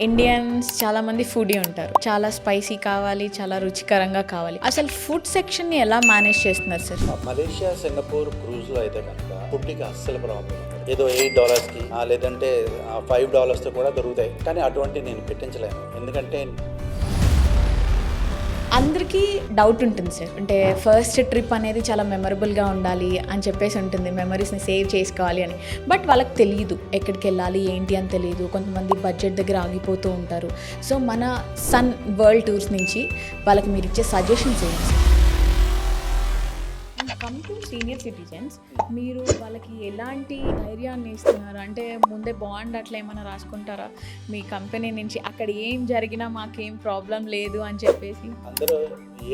Indians చాలా మంది foodie ఉంటారు. చాలా స్పైసీ కావాలి, చాలా రుచికరంగా కావాలి. అసలు ఫుడ్ సెక్షన్ ని ఎలా మేనేజ్ చేస్తున్నారు సార్? మలేషియా, సింగపూర్ క్రూజ్లో అయితే కనుక ఫుడ్కి అస్సలు ప్రాబ్లం ఉండదు. ఏదో $8కి లేదంటే $5తో కూడా దొరుకుతాయి. కానీ అటువంటి నేను పెట్టించలేను. ఎందుకంటే అందరికీ డౌట్ ఉంటుంది సార్, అంటే ఫస్ట్ ట్రిప్ అనేది చాలా మెమరబుల్గా ఉండాలి అని చెప్పేసి ఉంటుంది, మెమరీస్ని సేవ్ చేసుకోవాలి అని. బట్ వాళ్ళకి తెలియదు ఎక్కడికి వెళ్ళాలి ఏంటి అని తెలియదు. కొంతమంది బడ్జెట్ దగ్గర ఆగిపోతూ ఉంటారు. సో మన సన్ వరల్డ్ టూర్స్ నుంచి వాళ్ళకి మీరు ఇచ్చే సజెషన్స్ ఏంటి sir? Come to senior citizens, మీరు వాళ్ళకి ఎలాంటి ధైర్యాన్ని ఇస్తున్నారు? అంటే ముందే బాండ్ అట్లా ఏమైనా రాసుకుంటారా మీ కంపెనీ నుంచి, అక్కడ ఏం జరిగినా మాకేం ప్రాబ్లం లేదు అని చెప్పేసి? అందరూ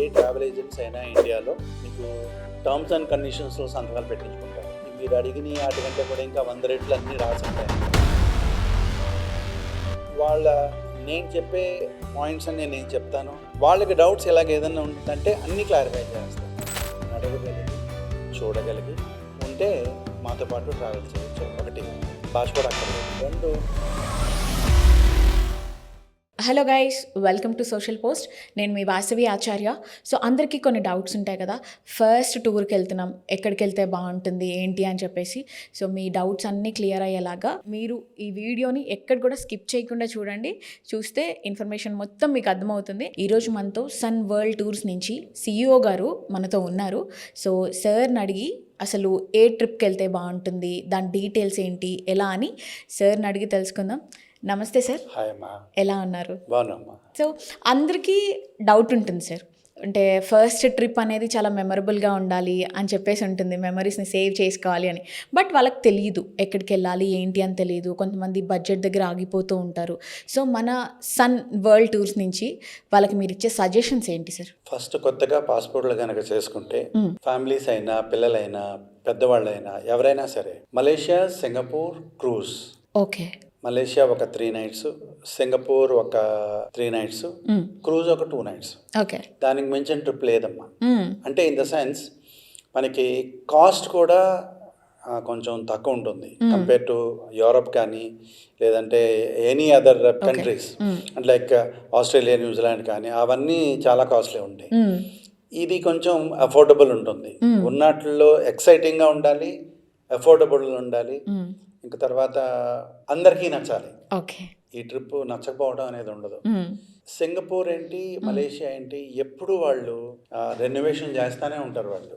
ఏ ట్రావెల్ ఏజెంట్స్ అయినా ఇండియాలో మీకు టర్మ్స్ అండ్ కండిషన్స్లో సంతకాలు పెట్టించుకుంటారు. మీరు అడిగిన వాటికంటే కూడా ఇంకా 100 రెట్లు అన్నీ రాసి ఉంటాయి. నేను చెప్పే పాయింట్స్ అన్ని నేను చెప్తాను. వాళ్ళకి డౌట్స్ ఎలాగ ఏదైనా ఉంటుందంటే అన్నీ క్లారిఫై చేస్తాను. అడగగలిగి చూడగలిగి ఉంటే మాతో పాటు ట్రావెల్ చేయొచ్చు. ఒకటి, భాష కూడా అక్కర్లేదు. 2, hello guys, welcome to social post. నేను మీ వాసవి ఆచార్య. సో అందరికీ కొన్ని డౌట్స్ ఉంటాయి కదా, ఫస్ట్ టూర్కి వెళ్తున్నాం, ఎక్కడికి వెళ్తే బాగుంటుంది ఏంటి అని చెప్పేసి. సో మీ డౌట్స్ అన్నీ క్లియర్ అయ్యేలాగా మీరు ఈ వీడియోని ఎక్కడ కూడా స్కిప్ చేయకుండా చూడండి. చూస్తే ఇన్ఫర్మేషన్ మొత్తం మీకు అర్థమవుతుంది. ఈరోజు మనతో సన్ వరల్డ్ టూర్స్ నుంచి CEO గారు మనతో ఉన్నారు. సో సార్ని అడిగి అసలు ఏ ట్రిప్కి వెళ్తే బాగుంటుంది, దాని డీటెయిల్స్ ఏంటి, ఎలా అని సార్ని అడిగి తెలుసుకుందాం. నమస్తే సార్. హాయ్ అమ్మా, ఎలా ఉన్నారు? బాగున్నామ్మా. సో అందరికీ డౌట్ ఉంటుంది సార్, అంటే ఫస్ట్ ట్రిప్ అనేది చాలా మెమరబుల్గా ఉండాలి అని చెప్పేసి ఉంటుంది, మెమరీస్ని సేవ్ చేసుకోవాలి అని. బట్ వాళ్ళకి తెలియదు ఎక్కడికి వెళ్ళాలి ఏంటి అని తెలియదు. కొంతమంది బడ్జెట్ దగ్గర ఆగిపోతూ ఉంటారు. సో మన సన్ వరల్డ్ టూర్స్ నుంచి వాళ్ళకి మీరు ఇచ్చే సజెషన్స్ ఏంటి సార్? ఫస్ట్, కొత్తగా పాస్పోర్ట్లు కనుక చేసుకుంటే ఫ్యామిలీస్ అయినా పిల్లలైనా పెద్దవాళ్ళైనా ఎవరైనా సరే Malaysia, Singapore cruise. Okay. Malaysia ఒక 3 nights, సింగపూర్ ఒక 3 nights, క్రూజ్ ఒక 2 nights. ఓకే. దానికి మించిన ట్రిప్ లేదమ్మా. అంటే ఇన్ ద సెన్స్ మనకి కాస్ట్ కూడా కొంచెం తక్కువ ఉంటుంది కంపేర్ టు యూరప్ కానీ లేదంటే ఎనీ అదర్ కంట్రీస్ అంటే లైక్ ఆస్ట్రేలియా, న్యూజిలాండ్ కానీ అవన్నీ చాలా కాస్ట్లీ ఉంటాయి. ఇది కొంచెం అఫోర్డబుల్ ఉంటుంది. ఉన్నట్లో ఎక్సైటింగ్గా ఉండాలి, అఫోర్డబుల్ ఉండాలి, ఇంకా తర్వాత అందరికీ నచ్చాలి. ఓకే. ఈ ట్రిప్ నచ్చకపోవడం అనేది ఉండదు. సింగపూర్ ఏంటి, మలేషియా ఏంటి, ఎప్పుడు వాళ్ళు రెనోవేషన్ చేస్తూనే ఉంటారు. వాళ్ళు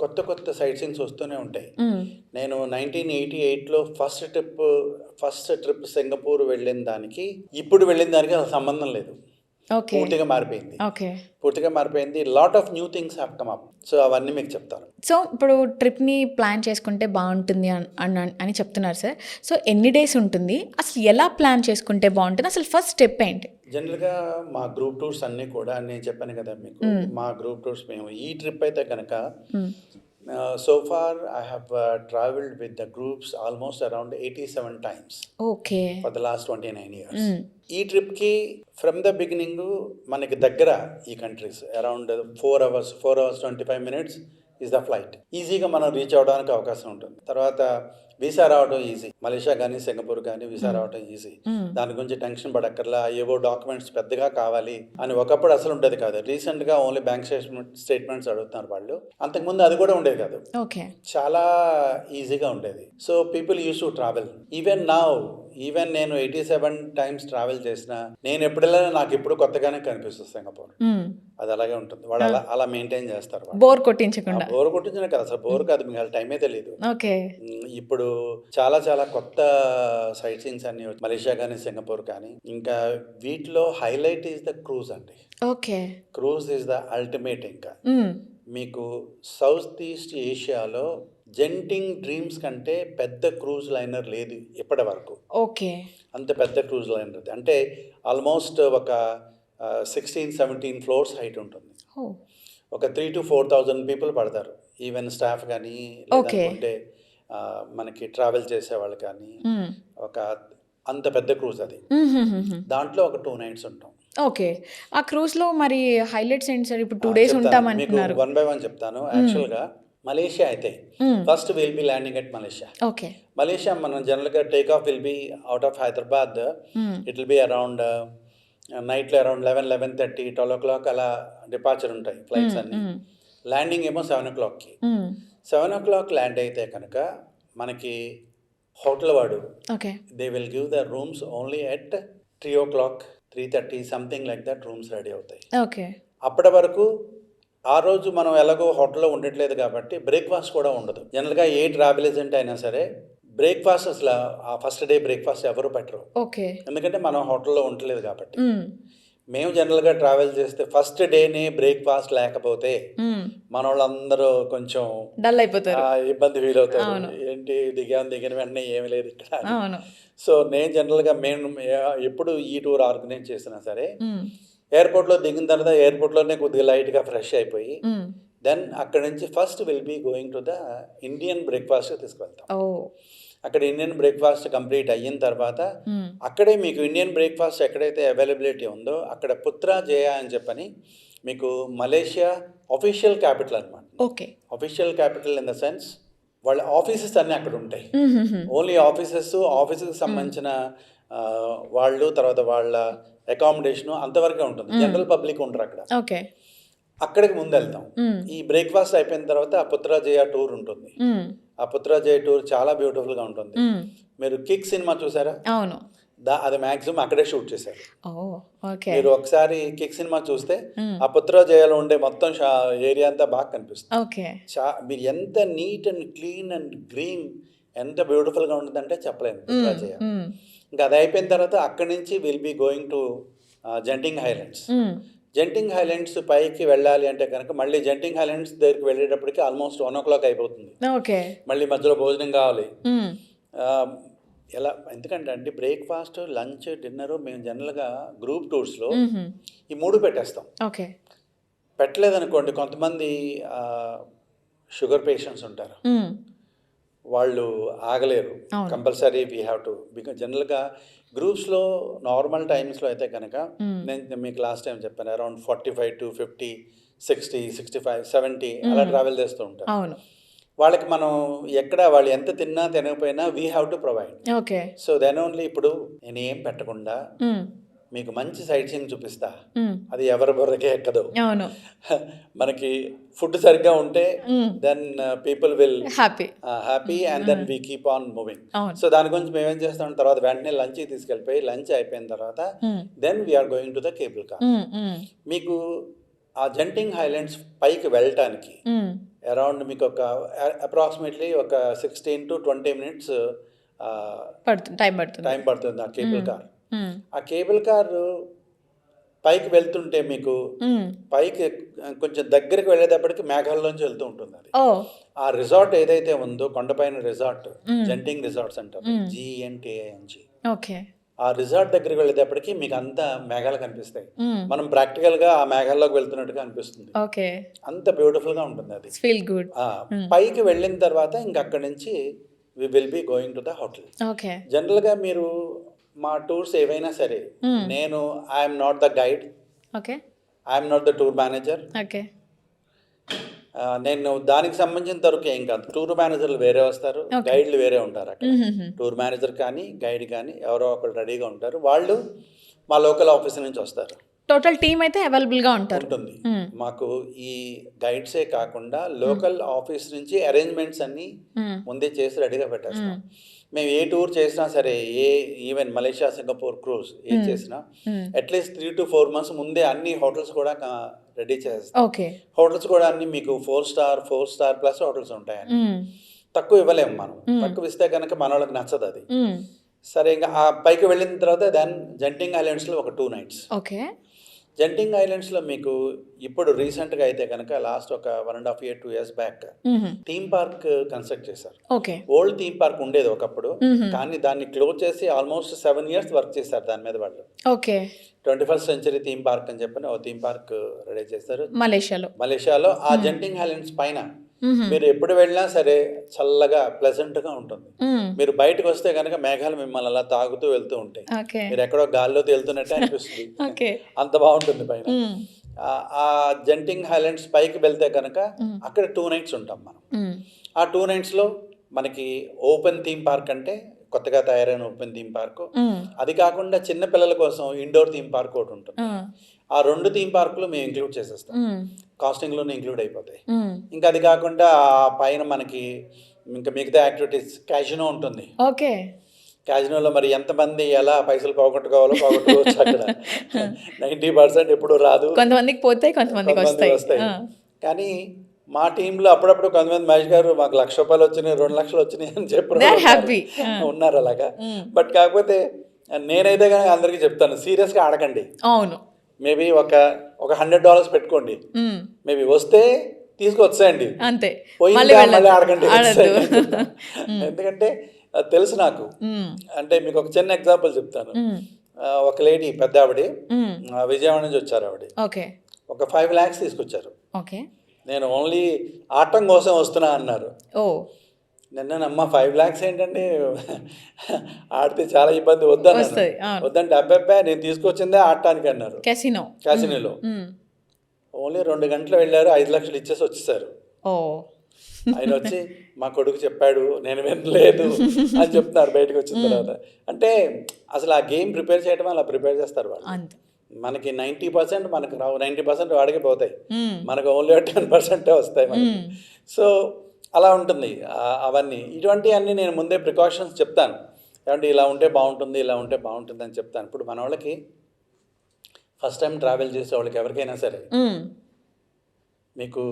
కొత్త కొత్త సైట్ సీన్స్ వస్తూనే ఉంటాయి. నేను 1988లో ఫస్ట్ ట్రిప్ సింగపూర్ వెళ్ళిన దానికి ఇప్పుడు వెళ్ళిన దానికి అసలు సంబంధం లేదు. పూర్తిగా మారిపోయింది. Lot of new things have come up. So అవన్నీ మీకు చెప్తాను. సో ఇప్పుడు ట్రిప్ని ప్లాన్ చేసుకుంటే బాగుంటుంది అని చెప్తున్నారు సార్. సో ఎన్ని డేస్ ఉంటుంది, అసలు ఎలా ప్లాన్ చేసుకుంటే బాగుంటుంది, అసలు ఫస్ట్ స్టెప్ ఏంటి? జనరల్గా మా గ్రూప్ టూర్స్ అన్నీ కూడా నేను చెప్పాను కదా మీకు, మా గ్రూప్ టూర్స్ మేము ఈ ట్రిప్ అయితే కనుక so far I have traveled with the groups almost around 87 times. Okay. For the last 29 years. ఈ ట్రిప్కి ఫ్రమ్ ద బిగినింగ్ మనకి దగ్గర ఈ countries around 4 hours 25 minutes is the flight. ఈజీగా మనం రీచ్ అవ్వడానికి అవకాశం ఉంటుంది. తర్వాత వీసా రావడం ఈజీ, మలేషియా కానీ సింగపూర్ కానీ వీసా రావడం ఈజీ. దాని గురించి టెన్షన్ పడక్కర్లా, ఏవో డాక్యుమెంట్స్ పెద్దగా కావాలి అని ఒకప్పుడు అసలు ఉండేది కాదు. రీసెంట్గా ఓన్లీ బ్యాంక్ స్టేట్మెంట్స్ అడుగుతున్నారు వాళ్ళు. అంతకుముందు అది కూడా ఉండేది కాదు. చాలా ఈజీగా ఉండేది. So people use to travel. Even నేను 87 times ట్రావెల్ చేసిన, నేను ఎప్పుడైనా నాకు ఎప్పుడు కొత్తగానే కనిపిస్తుంది సింగపూర్. అది అలాగే ఉంటుంది. వాళ్ళు అలా మెయింటైన్ చేస్తారు. బోర్ కొట్టించిన కదా, అసలు బోర్ కాదు, మీకు అసలు టైమే తెలియదు. ఇప్పుడు చాలా చాలా కొత్త సైట్ సీన్స్ అన్ని మలేషియా కానీ సింగపూర్ కానీ. ఇంకా వీటిలో హైలైట్ ఈస్ ద క్రూజ్ అండి. Cruise is the ultimate. ఇంకా మీకు సౌత్ ఈస్ట్ ఏషియాలో జెంటింగ్ డ్రీమ్స్ కంటే పెద్ద క్రూజ్ లైనర్ లేదు ఇప్పటి వరకు. అంత పెద్ద క్రూజ్ లైనర్ అంటే ఆల్మోస్ట్ ఒక 16-17 floors హైట్ ఉంటుంది. ఒక 3,000 to 4,000 people పడతారు. ఈవెన్ స్టాఫ్ కానీ లేదంటే మనకి ట్రావెల్ చేసేవాళ్ళు కానీ. ఒక అంత పెద్ద క్రూజ్ అది. దాంట్లో ఒక 2 nights ఉంటాం. ఓకే. ఆ క్రూజ్లో మరి హైలైట్స్ ఏంటి సార్? ఇప్పుడు 2 days ఉంటామంటున్నారు. 1 by 1 చెప్తాను. యాక్చువల్గా మలేషియా అయితే first will be landing at Malaysia. Okay. Malaysia మనం జనరల్గా take off will be out of Hyderabad. It will be around నైట్లో అరౌండ్ 11:30 12 అలా డిపార్చర్ ఉంటాయి ఫ్లైట్స్ అన్నీ. ల్యాండింగ్ ఏమో 7 7 ల్యాండ్ అయితే కనుక మనకి హోటల్ వాడు okay. They will give the rooms only at 3 3:30 something like that rooms ready అవుతాయి. ఓకే. అప్పటి వరకు ఆ రోజు మనం ఎలాగో హోటల్లో ఉండట్లేదు కాబట్టి బ్రేక్ఫాస్ట్ కూడా ఉండదు. జనరల్గా ఏ ట్రావెల్ ఏజెంట్ అయినా సరే బ్రేక్ఫాస్ట్ అసలు ఆ ఫస్ట్ డే బ్రేక్ఫాస్ట్ ఎవరు పెట్టరు. ఓకే. ఎందుకంటే మనం హోటల్లో ఉండట్లేదు కాబట్టి. మేము జనరల్గా ట్రావెల్ చేస్తే ఫస్ట్ డేనే బ్రేక్ఫాస్ట్ లేకపోతే మన వాళ్ళందరూ కొంచెం డల్ అయిపోతారు, ఇబ్బంది ఫీల్ అవుతారు. ఏంటి దిగిన వెంటనే ఏమి లేదు ఇక్కడ. సో నేను జనరల్గా మేము ఎప్పుడు ఈ టూర్ ఆర్గనైజ్ చేసినా సరే ఎయిర్పోర్ట్లో దిగిన తర్వాత ఎయిర్పోర్ట్లోనే కొద్దిగా లైట్గా ఫ్రెష్ అయిపోయి దెన్ అక్కడ నుంచి first will be going to the Indian breakfast తీసుకువెళ్తాం. అక్కడ ఇండియన్ బ్రేక్ఫాస్ట్ కంప్లీట్ అయిన తర్వాత అక్కడే మీకు ఇండియన్ బ్రేక్ఫాస్ట్ ఎక్కడైతే అవైలబిలిటీ ఉందో అక్కడ పుత్రా జయ అని చెప్పని మీకు మలేషియా అఫీషియల్ క్యాపిటల్ అనమాట. Okay. Official capital in the sense వాళ్ళ ఆఫీసెస్ అన్నీ అక్కడ ఉంటాయి. ఓన్లీ ఆఫీసెస్కి సంబంధించిన వాళ్ళు, తర్వాత వాళ్ళ అకామిడేషన్ అంతవరకే ఉంటుంది. జనరల్ పబ్లిక్ ఉండరు అక్కడ. ఓకే. అక్కడికి ముందు వెళ్తాం. ఈ బ్రేక్ఫాస్ట్ అయిపోయిన తర్వాత ఆ పుత్రా జయ టూర్ ఉంటుంది. ఆ పుత్రా జయ టూర్ చాలా బ్యూటిఫుల్గా ఉంటుంది. మీరు కిక్ సినిమా చూసారా? అవును. అది మ్యాక్సిమం అక్కడే షూట్ చేశారు. మీరు ఒకసారి కిక్ సినిమా చూస్తే ఆ పుత్రా జయలో ఉండే మొత్తం ఏరియా అంతా బాగా కనిపిస్తుంది. మీరు ఎంత neat and clean and green ఎంత బ్యూటిఫుల్గా ఉంటుందంటే చెప్పలేను పుత్రా జయ. ఇంకా అది అయిపోయిన తర్వాత అక్కడి నుంచి will be going to Genting Highlands. Genting Highlands పైకి వెళ్ళాలి అంటే కనుక మళ్ళీ జంటింగ్ హైలాండ్స్ దగ్గరికి వెళ్ళేటప్పటికి ఆల్మోస్ట్ 1 అయిపోతుంది. మళ్ళీ మధ్యలో భోజనం కావాలి. ఎలా ఎందుకంటే అంటే బ్రేక్ఫాస్ట్, లంచ్, డిన్నరు మేము జనరల్గా గ్రూప్ టూర్స్లో ఈ 3 పెట్టేస్తాం. పెట్టలేదనుకోండి కొంతమంది షుగర్ పేషెంట్స్ ఉంటారు, వాళ్ళు ఆగలేరు. Compulsory we have to because జనరల్గా గ్రూప్స్లో నార్మల్ టైమ్స్లో అయితే కనుక నేను మీకు లాస్ట్ టైం చెప్పాను అరౌండ్ 45 to 50, 60, 65, 70 అలా ట్రావెల్ చేస్తూ ఉంటారు. వాళ్ళకి మనం ఎక్కడ వాళ్ళు ఎంత తిన్నా తినకపోయినా we have to provide. So then only ఇప్పుడు నేను ఏం పెట్టకుండా మీకు మంచి సైట్ సీయింగ్ చూపిస్తా, అది ఎవరి బుర్రకే ఎక్కదు. మనకి ఫుడ్ సరిగ్గా ఉంటే then people will happy and then we keep on moving. So దాని గురించి మేమేం చేస్తాం, తర్వాత వెంటనే లంచ్కి తీసుకెళ్ళిపోయి లంచ్ అయిపోయిన తర్వాత then we are going to the cable car. మీకు ఆ జంటింగ్ హైలాండ్స్ పైకి వెళ్ళటానికి అరౌండ్ మీకు ఒక అప్రాక్సిమేట్లీ ఒక 16 to 20 minutes టైం పడుతుంది ఆ కేబుల్ కార్. ఆ కేబుల్ కార్ పైకి వెళ్తుంటే మీకు పైకి కొంచెం దగ్గరికి వెళ్ళేటప్పటికి మేఘాల్లోంచి వెళ్తూ ఉంటుంది. అది ఆ రిసార్ట్ ఏదైతే ఉందో కొండపైన రిసార్ట్, జంటింగ్ రిసార్ట్స్ అంటారు, GNTING. ఆ రిసార్ట్ దగ్గరికి వెళ్ళేటప్పటికి మీకు అంతా మేఘాలు కనిపిస్తాయి. మనం ప్రాక్టికల్గా ఆ మేఘాల్లోకి వెళ్తున్నట్టుగా అనిపిస్తుంది. అంత బ్యూటిఫుల్గా ఉంటుంది అది. పైకి వెళ్ళిన తర్వాత ఇంక అక్కడి నుంచి we will be going to the hotel. జనరల్గా మీరు మా టూర్స్ ఏవైనా సరే నేను I'm not the guide, I'm not the tour manager. నేను దానికి సంబంధించిన వరకు ఏం కాదు. టూర్ మేనేజర్లు వేరే వస్తారు, గైడ్లు వేరే ఉంటారు అక్కడ. టూర్ మేనేజర్ కానీ గైడ్ కానీ ఎవరో ఒకరు రెడీగా ఉంటారు. వాళ్ళు మా లోకల్ ఆఫీస్ నుంచి వస్తారు. టోటల్ టీమ్ అయితే అవైలబుల్గా ఉంటుంది. మాకు ఈ గైడ్సే కాకుండా లోకల్ ఆఫీస్ నుంచి అరేంజ్మెంట్స్ అన్నీ ముందే చేసి రెడీగా పెట్టేస్తాం. మేము ఏ టూర్ చేసినా సరే, ఈవెన్ మలేషియా, సింగపూర్ క్రూజ్ ఏం చేసినా అట్లీస్ట్ 3 to 4 months ముందే అన్ని హోటల్స్ కూడా రెడీ చేస్తాం. హోటల్స్ కూడా అన్ని మీకు 4 star ప్లస్ హోటల్స్ ఉంటాయని. తక్కువ ఇవ్వలేము మనం. తక్కువ ఇస్తే కనుక మన వాళ్ళకి నచ్చదు అది. సరే ఇంకా ఆ పైకి వెళ్ళిన తర్వాత దెన్ జంటింగ్ ఐలాండ్స్లో ఒక 2 nights. జంటింగ్ ఐలాండ్స్లో మీకు ఇప్పుడు రీసెంట్గా అయితే కనుక లాస్ట్ ఒక 1.5 year 2 years back theme park construct చేశారు. ఓల్డ్ థీమ్ పార్క్ ఉండేది ఒకప్పుడు, కానీ దాన్ని క్లోజ్ చేసి ఆల్మోస్ట్ 7 years వర్క్ చేశారు దాని మీద వాళ్ళు. 21st century థీమ్ పార్క్ అని చెప్పని ఓ థీమ్ పార్క్ రెడీ చేశారు మలేషియాలో. ఆ జంటింగ్ ఐలాండ్స్ పైన మీరు ఎప్పుడు వెళ్ళినా సరే చల్లగా ప్లెజెంట్గా ఉంటుంది. మీరు బయటకు వస్తే కనుక మేఘాలు మిమ్మల్ని అలా తాగుతూ వెళ్తూ ఉంటాయి. మీరు ఎక్కడో గాల్లో తేలుతున్నట్టే అనిపిస్తుంది, అంత బాగుంటుంది పైన. ఆ జెంటింగ్ హైలాండ్స్ పైకి వెళ్తే కనుక అక్కడ 2 నైట్స్ ఉంటాం మనం. ఆ 2 నైట్స్లో మనకి ఓపెన్ థీమ్ పార్క్ అంటే కొత్తగా తయారైన ఓపెన్ థీమ్ పార్క్, అది కాకుండా చిన్న పిల్లల కోసం ఇండోర్ థీమ్ పార్క్ ఒకటి ఉంటుంది. ఆ 2 థీమ్ పార్కులు మేము ఇంక్లూడ్ చేసేస్తాం, కాస్టింగ్లోనే ఇంక్లూడ్ అయిపోతాయి. ఇంకా అది కాకుండా ఆ పైన మనకి ఇంకా మిగతా యాక్టివిటీస్, క్యాజినో ఉంటుంది. ఓకే. క్యాజినోలో మరి ఎంతమంది ఎలా పైసలు పోగొట్టుకోవాలో పోగొట్టుకోవచ్చు. అక్కడ 90% ఎప్పుడు రాదు, కొంతమందికి పోతాయి, కొంతమందికి వస్తాయి. కానీ మా టీంలో అప్పుడప్పుడు కొంతమంది మహేష్ గారు మాకు ₹1,00,000 వచ్చినాయి, 2,00,000 వచ్చినాయి అని చెప్పి ఉన్నారు అలాగా. బట్ కాకపోతే నేనైతే కనుక అందరికీ చెప్తాను, సీరియస్గా ఆడకండి. అవును. మేబీ ఒక $100 పెట్టుకోండి, మేబీ వస్తే తీసుకొచ్చేయండి, అంతే, మళ్ళీ ఆడకండి. ఎందుకంటే తెలుసు నాకు. అంటే మీకు ఒక చిన్న ఎగ్జాంపుల్ చెప్తాను. ఒక లేడీ, పెద్ద ఆవిడ, విజయవాడ నుంచి వచ్చారు. ఆవిడ ఒక 5 lakhs తీసుకొచ్చారు. నేను ఓన్లీ ఆటం కోసం వస్తున్నా అన్నారు. నిన్నమ్మా 5 lakhs ఏంటంటే ఆడితే చాలా ఇబ్బంది, వద్దంటే అబ్బాబ్బా నేను తీసుకొచ్చిందే ఆడటానికి అన్నారు. క్యాసినోలో ఓన్లీ 2 గంటలు వెళ్ళారు, 5 లక్షలు ఇచ్చేసి వచ్చేసారు. ఆయన వచ్చి మా కొడుకు చెప్పాడు, నేను వినలేదు అని చెప్తున్నారు బయటకు వచ్చిన తర్వాత. అంటే అసలు ఆ గేమ్ ప్రిపేర్ చేయడం అలా ప్రిపేర్ చేస్తారు వాళ్ళు. మనకి 90% మనకు రావు, 90% వాడికి పోతాయి, మనకు ఓన్లీ 10% వస్తాయి మనకి. సో అలా ఉంటుంది అవన్నీ. ఇటువంటివన్నీ నేను ముందే ప్రికాషన్స్ చెప్తాను, ఏమంటే ఇలా ఉంటే బాగుంటుంది, ఇలా ఉంటే బాగుంటుంది అని చెప్తాను. ఇప్పుడు మన వాళ్ళకి ఫస్ట్ టైం ట్రావెల్ చేసే వాళ్ళకి ఎవరికైనా సరే మీకు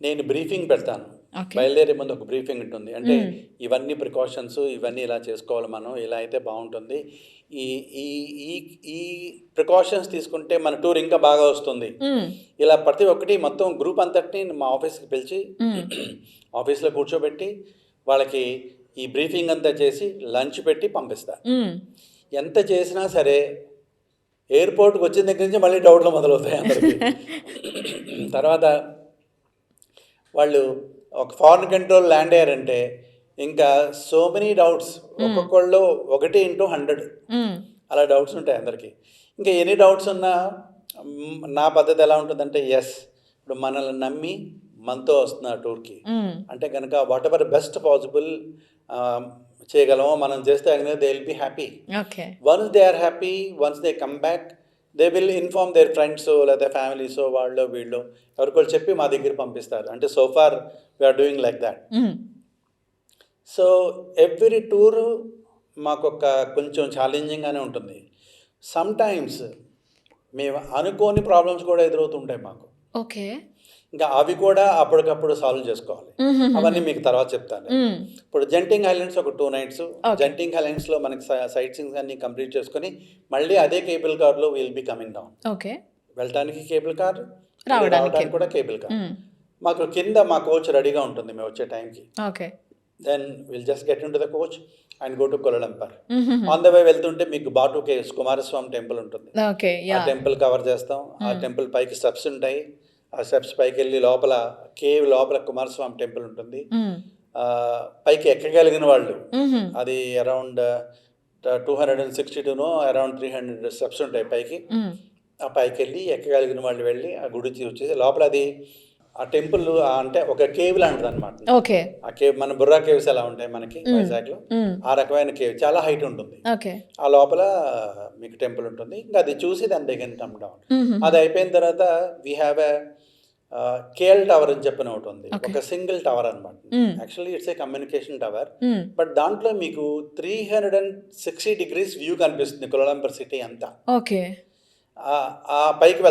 నేను బ్రీఫింగ్ పెడతాను. బయలుదేరే ముందు ఒక బ్రీఫింగ్ ఉంటుంది. అంటే ఇవన్నీ ప్రికాషన్స్, ఇవన్నీ ఇలా చేసుకోవాలి, మనం ఇలా అయితే బాగుంటుంది, ఈ ఈ ఈ ప్రికాషన్స్ తీసుకుంటే మన టూర్ ఇంకా బాగా వస్తుంది. ఇలా ప్రతి ఒక్కటి మొత్తం గ్రూప్ అంతటిని మా ఆఫీస్కి పిలిచి ఆఫీస్లో కూర్చోబెట్టి వాళ్ళకి ఈ బ్రీఫింగ్ అంతా చేసి లంచ్ పెట్టి పంపిస్తా. ఎంత చేసినా సరే ఎయిర్పోర్ట్కి వచ్చిన దగ్గర నుంచి మళ్ళీ డౌట్లు మొదలవుతాయి అందరికీ. తర్వాత వాళ్ళు ఒక ఫారిన్ కంట్రోల్ ల్యాండ్ అయ్యారంటే ఇంకా సో మెనీ డౌట్స్, ఒక్కొక్కళ్ళు 1/100 అలా డౌట్స్ ఉంటాయి అందరికీ. ఇంకా ఎన్ని డౌట్స్ ఉన్నా నా పద్ధతి ఎలా ఉంటుందంటే, ఇప్పుడు మనల్ని నమ్మి మనతో వస్తున్నారు టూర్కి అంటే కనుక వాట్ ఎవర్ బెస్ట్ పాసిబుల్ చేయగలమో మనం చేస్తే they will be happy. Once they are happy, once they come back, they will inform their friends లేదా ఫ్యామిలీస్, వాళ్ళు వీళ్ళు ఎవరికోళ్ళు చెప్పి మా దగ్గర పంపిస్తారు. అంటే so far we are doing like that. So every tour మాకు కొంచెం ఛాలెంజింగ్గానే ఉంటుంది. సమ్ టైమ్స్ మేము అనుకోని ప్రాబ్లమ్స్ కూడా ఎదురవుతుంటాయి మాకు. ఇంకా అవి కూడా అప్పటికప్పుడు సాల్వ్ చేసుకోవాలి. అవన్నీ మీకు తర్వాత చెప్తాను. ఇప్పుడు జెంటింగ్ ఐలాండ్స్ ఒక 2 nights. జెంటింగ్ ఐలాండ్స్లో మనకి సైట్ సీయింగ్స్ అన్ని కంప్లీట్ చేసుకొని మళ్ళీ అదే కేబుల్ కార్లో విల్ బి కమింగ్ డౌన్. వెళ్ళటానికి కేబుల్ కార్, రావడానికి కూడా కేబుల్ కార్. మాకు కింద మా కోచ్ రెడీగా ఉంటుంది మేము వచ్చే టైంకి. Then will just get in to the coach and go to Kuala Lumpur. On the way వెళ్తుంటే మీకు బాటు కేవ్స్, కుమారస్వామి టెంపుల్ ఉంటుంది. ఆ టెంపుల్ కవర్ చేస్తాం. ఆ టెంపుల్ పైకి స్టెప్స్ ఉంటాయి. ఆ స్టెప్స్ పైకి వెళ్ళి లోపల కేవ్ లోపల కుమారస్వామి టెంపుల్ ఉంటుంది. పైకి ఎక్కగలిగిన వాళ్ళు అది అరౌండ్ 262 అరౌండ్ 300 స్టెప్స్ ఉంటాయి పైకి. ఆ పైకి వెళ్ళి ఎక్కగలిగిన వాళ్ళు వెళ్ళి ఆ గుడి వచ్చేసి లోపల అది ఆ టెంపుల్ అంటే ఒక కేవ్ లాంటిది అనమాట. ఆ కేవ్ మన బుర్రా కేవ్స్ ఎలా ఉంటాయి మనకి వైజాగ్లో, ఆ రకమైన కేవ్ చాలా హైట్ ఉంటుంది. ఆ లోపల మీకు టెంపుల్ ఉంటుంది. ఇంకా అది చూసి దాని దగ్గర కమ్ డౌన్. అది అయిపోయిన తర్వాత we have a KL tower అని చెప్పిన ఒకటి ఉంది. ఒక సింగిల్ టవర్ అనమాట. Actually it's a communication tower. But దాంట్లో మీకు 360 degrees వ్యూ కనిపిస్తుంది కోలాలంపూర్ సిటీ అంతా. ఆ పైకి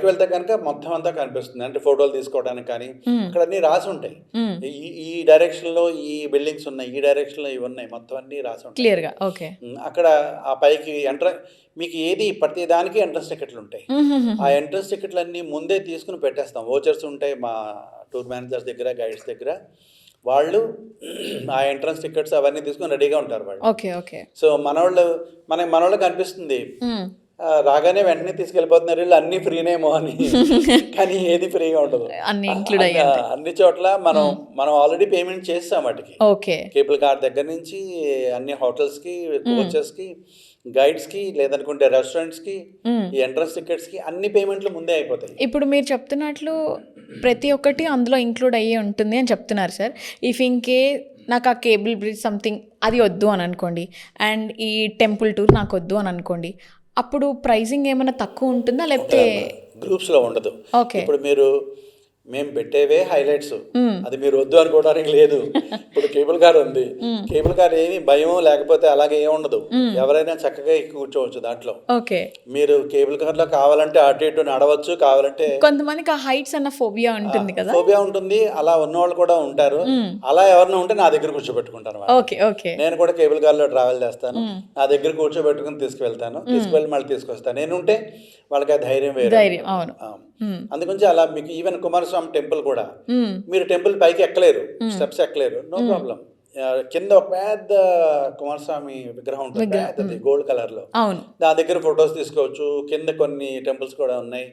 వెళ్తే కనుక మొత్తం అంతా కనిపిస్తుంది. అంటే ఫోటోలు తీసుకోవడానికి కానీ అక్కడ అన్ని రాసి ఉంటాయి. ఈ డైరెక్షన్ లో ఈ బిల్డింగ్స్ ఉన్నాయి, ఈ డైరెక్షన్ లో ఇవి ఉన్నాయి, మొత్తం అన్ని రాసి ఉంటాయి. అక్కడ ఆ పైకి మీకు ఏది ప్రతి దానికి ఎంట్రన్స్ టికెట్లు ఉంటాయి. ఆ ఎంట్రన్స్ టికెట్లు అన్ని ముందే తీసుకుని పెట్టేస్తాం. వోచర్స్ ఉంటాయి మా టూర్ మేనేజర్స్ దగ్గర, గైడ్స్ దగ్గర. వాళ్ళు ఆ ఎంట్రన్స్ టికెట్స్ అవన్నీ తీసుకుని రెడీగా ఉంటారు వాళ్ళు. సో మనోళ్ళకి అనిపిస్తుంది రాగానే వెంటనే తీసుకెళ్ళిపోతున్నారు వీళ్ళు, అన్ని ఫ్రీనేమో అని. కానీ ఏది ఫ్రీగా ఉండదు. అన్ని చోట్ల మనం ఆల్రెడీ పేమెంట్ చేస్తాం వాటికి. కేబుల్ కార్ దగ్గర నుంచి అన్ని హోటల్స్కి, కోచెస్కి గైడ్స్కి లేదనుకుంటే రెస్టారెంట్స్కి ఈ ఎంట్రన్స్ టికెట్స్కి అన్ని పేమెంట్లు ముందే అయిపోతాయి. ఇప్పుడు మీరు చెప్తున్నట్లు ప్రతి ఒక్కటి అందులో ఇంక్లూడ్ అయ్యే ఉంటుంది అని చెప్తున్నారు సార్. ఇఫ్ ఇంకే నాకు ఆ కేబుల్ బ్రిడ్జ్ సంథింగ్ అది వద్దు అని అనుకోండి, అండ్ ఈ టెంపుల్ టూర్ నాకు వద్దు అని అనుకోండి, అప్పుడు ప్రైజింగ్ ఏమైనా తక్కువ ఉంటుందా లేకపోతే? గ్రూప్స్లో ఉండదు. ఓకే. ఇప్పుడు మీరు మేము పెట్టేవే హైలైట్స్, అది మీరు వద్దు అనుకోవడానికి లేదు. ఇప్పుడు కేబుల్ కార్ ఉంది, కేబుల్ కార్ ఏమి భయం లేకపోతే అలాగే ఏమి ఉండదు, ఎవరైనా చక్కగా ఎక్కి కూర్చోవచ్చు దాంట్లో. ఓకే. మీరు కేబుల్ కార్లో కావాలంటే అటు ఇటు నడవచ్చు, కావాలంటే కొంతమందికి ఆ హైట్స్ అన్న ఫోబియా ఉంటుంది కదా. ఫోబియా ఉంటుంది, అలా ఉన్నవాళ్ళు కూడా ఉంటారు. అలా ఎవరైనా ఉంటే నా దగ్గర కూర్చోబెట్టుకుంటాను. ఓకే. ఓకే. నేను కూడా కేబుల్ కార్లో ట్రావెల్ చేస్తాను, నా దగ్గర కూర్చోబెట్టుకుని తీసుకువెళ్తాను, తీసుకువెళ్ళి మళ్ళీ తీసుకొస్తాను. నేను ఉంటే వాళ్ళకి ఆ ధైర్యం వేరే. ధైర్యం, అవును. అందుగురించి అలా మీకు ఈవెన్ కుమారస్వామి టెంపుల్ కూడా మీరు టెంపుల్ పైకి ఎక్కలేరు, స్టెప్స్ ఎక్కలేరు, నో ప్రాబ్లం. కింద ఒక పెద్ద కుమారస్వామి విగ్రహం ఉంటుంది, పెద్దది గోల్డ్ కలర్ లో, దాని దగ్గర ఫొటోస్ తీసుకోవచ్చు. కింద కొన్ని టెంపుల్స్ కూడా ఉన్నాయి,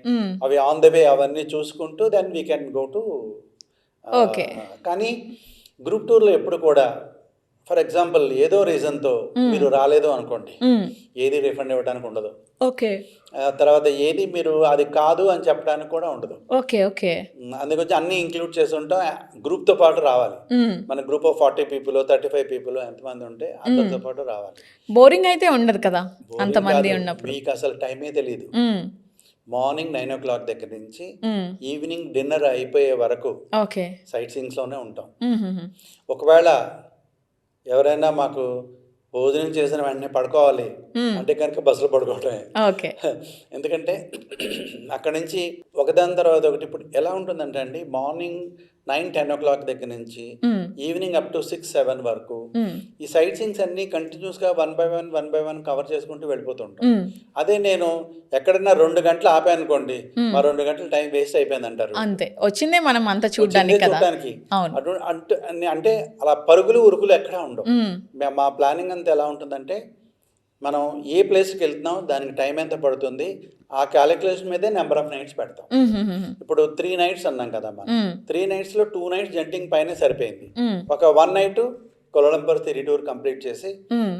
అవి ఆన్ ద వే అవన్నీ చూసుకుంటూ then we can go to. కానీ గ్రూప్ టూర్లో ఎప్పుడు కూడా ఫర్ ఎగ్జాంపుల్ ఏదో రీజన్తో మీరు రాలేదు అనుకోండి, ఏది రిఫండ్ ఇవ్వడానికి ఉండదు. ఓకే. తర్వాత ఏది మీరు అది కాదు అని చెప్పడానికి కూడా ఉండదు. ఓకే. ఓకే. అందుకొచ్చి అన్ని ఇంక్లూడ్ చేసి ఉంటాం. గ్రూప్తో పాటు రావాలి. మన గ్రూప్ ఆఫ్ 40 పీపుల్ 35 పీపుల్ ఎంతమంది ఉంటే అందరితో పాటు రావాలి. బోరింగ్ అయితే ఉండదు కదా అంతమంది ఉన్నప్పుడు. మీకు అసలు టైమే తెలియదు. మార్నింగ్ 9 o'clock దగ్గర నుంచి ఈవినింగ్ డిన్నర్ అయిపోయే వరకు సైట్ సీయింగ్స్లోనే ఉంటాం. ఒకవేళ ఎవరైనా మాకు భోజనం చేసిన వెంటనే పడుకోవాలి అంటే కనుక బస్సులో పడుకోవటమే. ఎందుకంటే అక్కడ నుంచి ఒకదాని తర్వాత ఒకటి. ఇప్పుడు ఎలా ఉంటుందంటే అండి, మార్నింగ్ 9-10 o'clock దగ్గర నుంచి ఈవినింగ్ అప్ టు 6-7 వరకు ఈ సైట్ సీయింగ్స్ అన్ని కంటిన్యూస్గా 1 by 1 కవర్ చేసుకుంటూ వెళ్ళిపోతుంటాం. అదే నేను ఎక్కడన్నా 2 గంటలు ఆపాను అనుకోండి, మా 2 గంటలు టైం వేస్ట్ అయిపోయింది అంటారు. అంతే, వచ్చిందే మనం అంతా చూడడానికి. అంటే అలా పరుగులు ఉరుకులు ఎక్కడా ఉండవు. మా ప్లానింగ్ అంతా ఎలా ఉంటుందంటే, మనం ఏ ప్లేస్కి వెళ్తున్నాం, దానికి టైం ఎంత పడుతుంది, ఆ క్యాలిక్యులేషన్ మీదే నెంబర్ ఆఫ్ నైట్స్ పెడతాం. ఇప్పుడు 3 nights అన్నాం కదా మనం, 3 nights లో 2 nights జంటింగ్ పైనే సరిపోయింది. ఒక 1 night కోలంబర్ థియరీ టూర్ కంప్లీట్ చేసి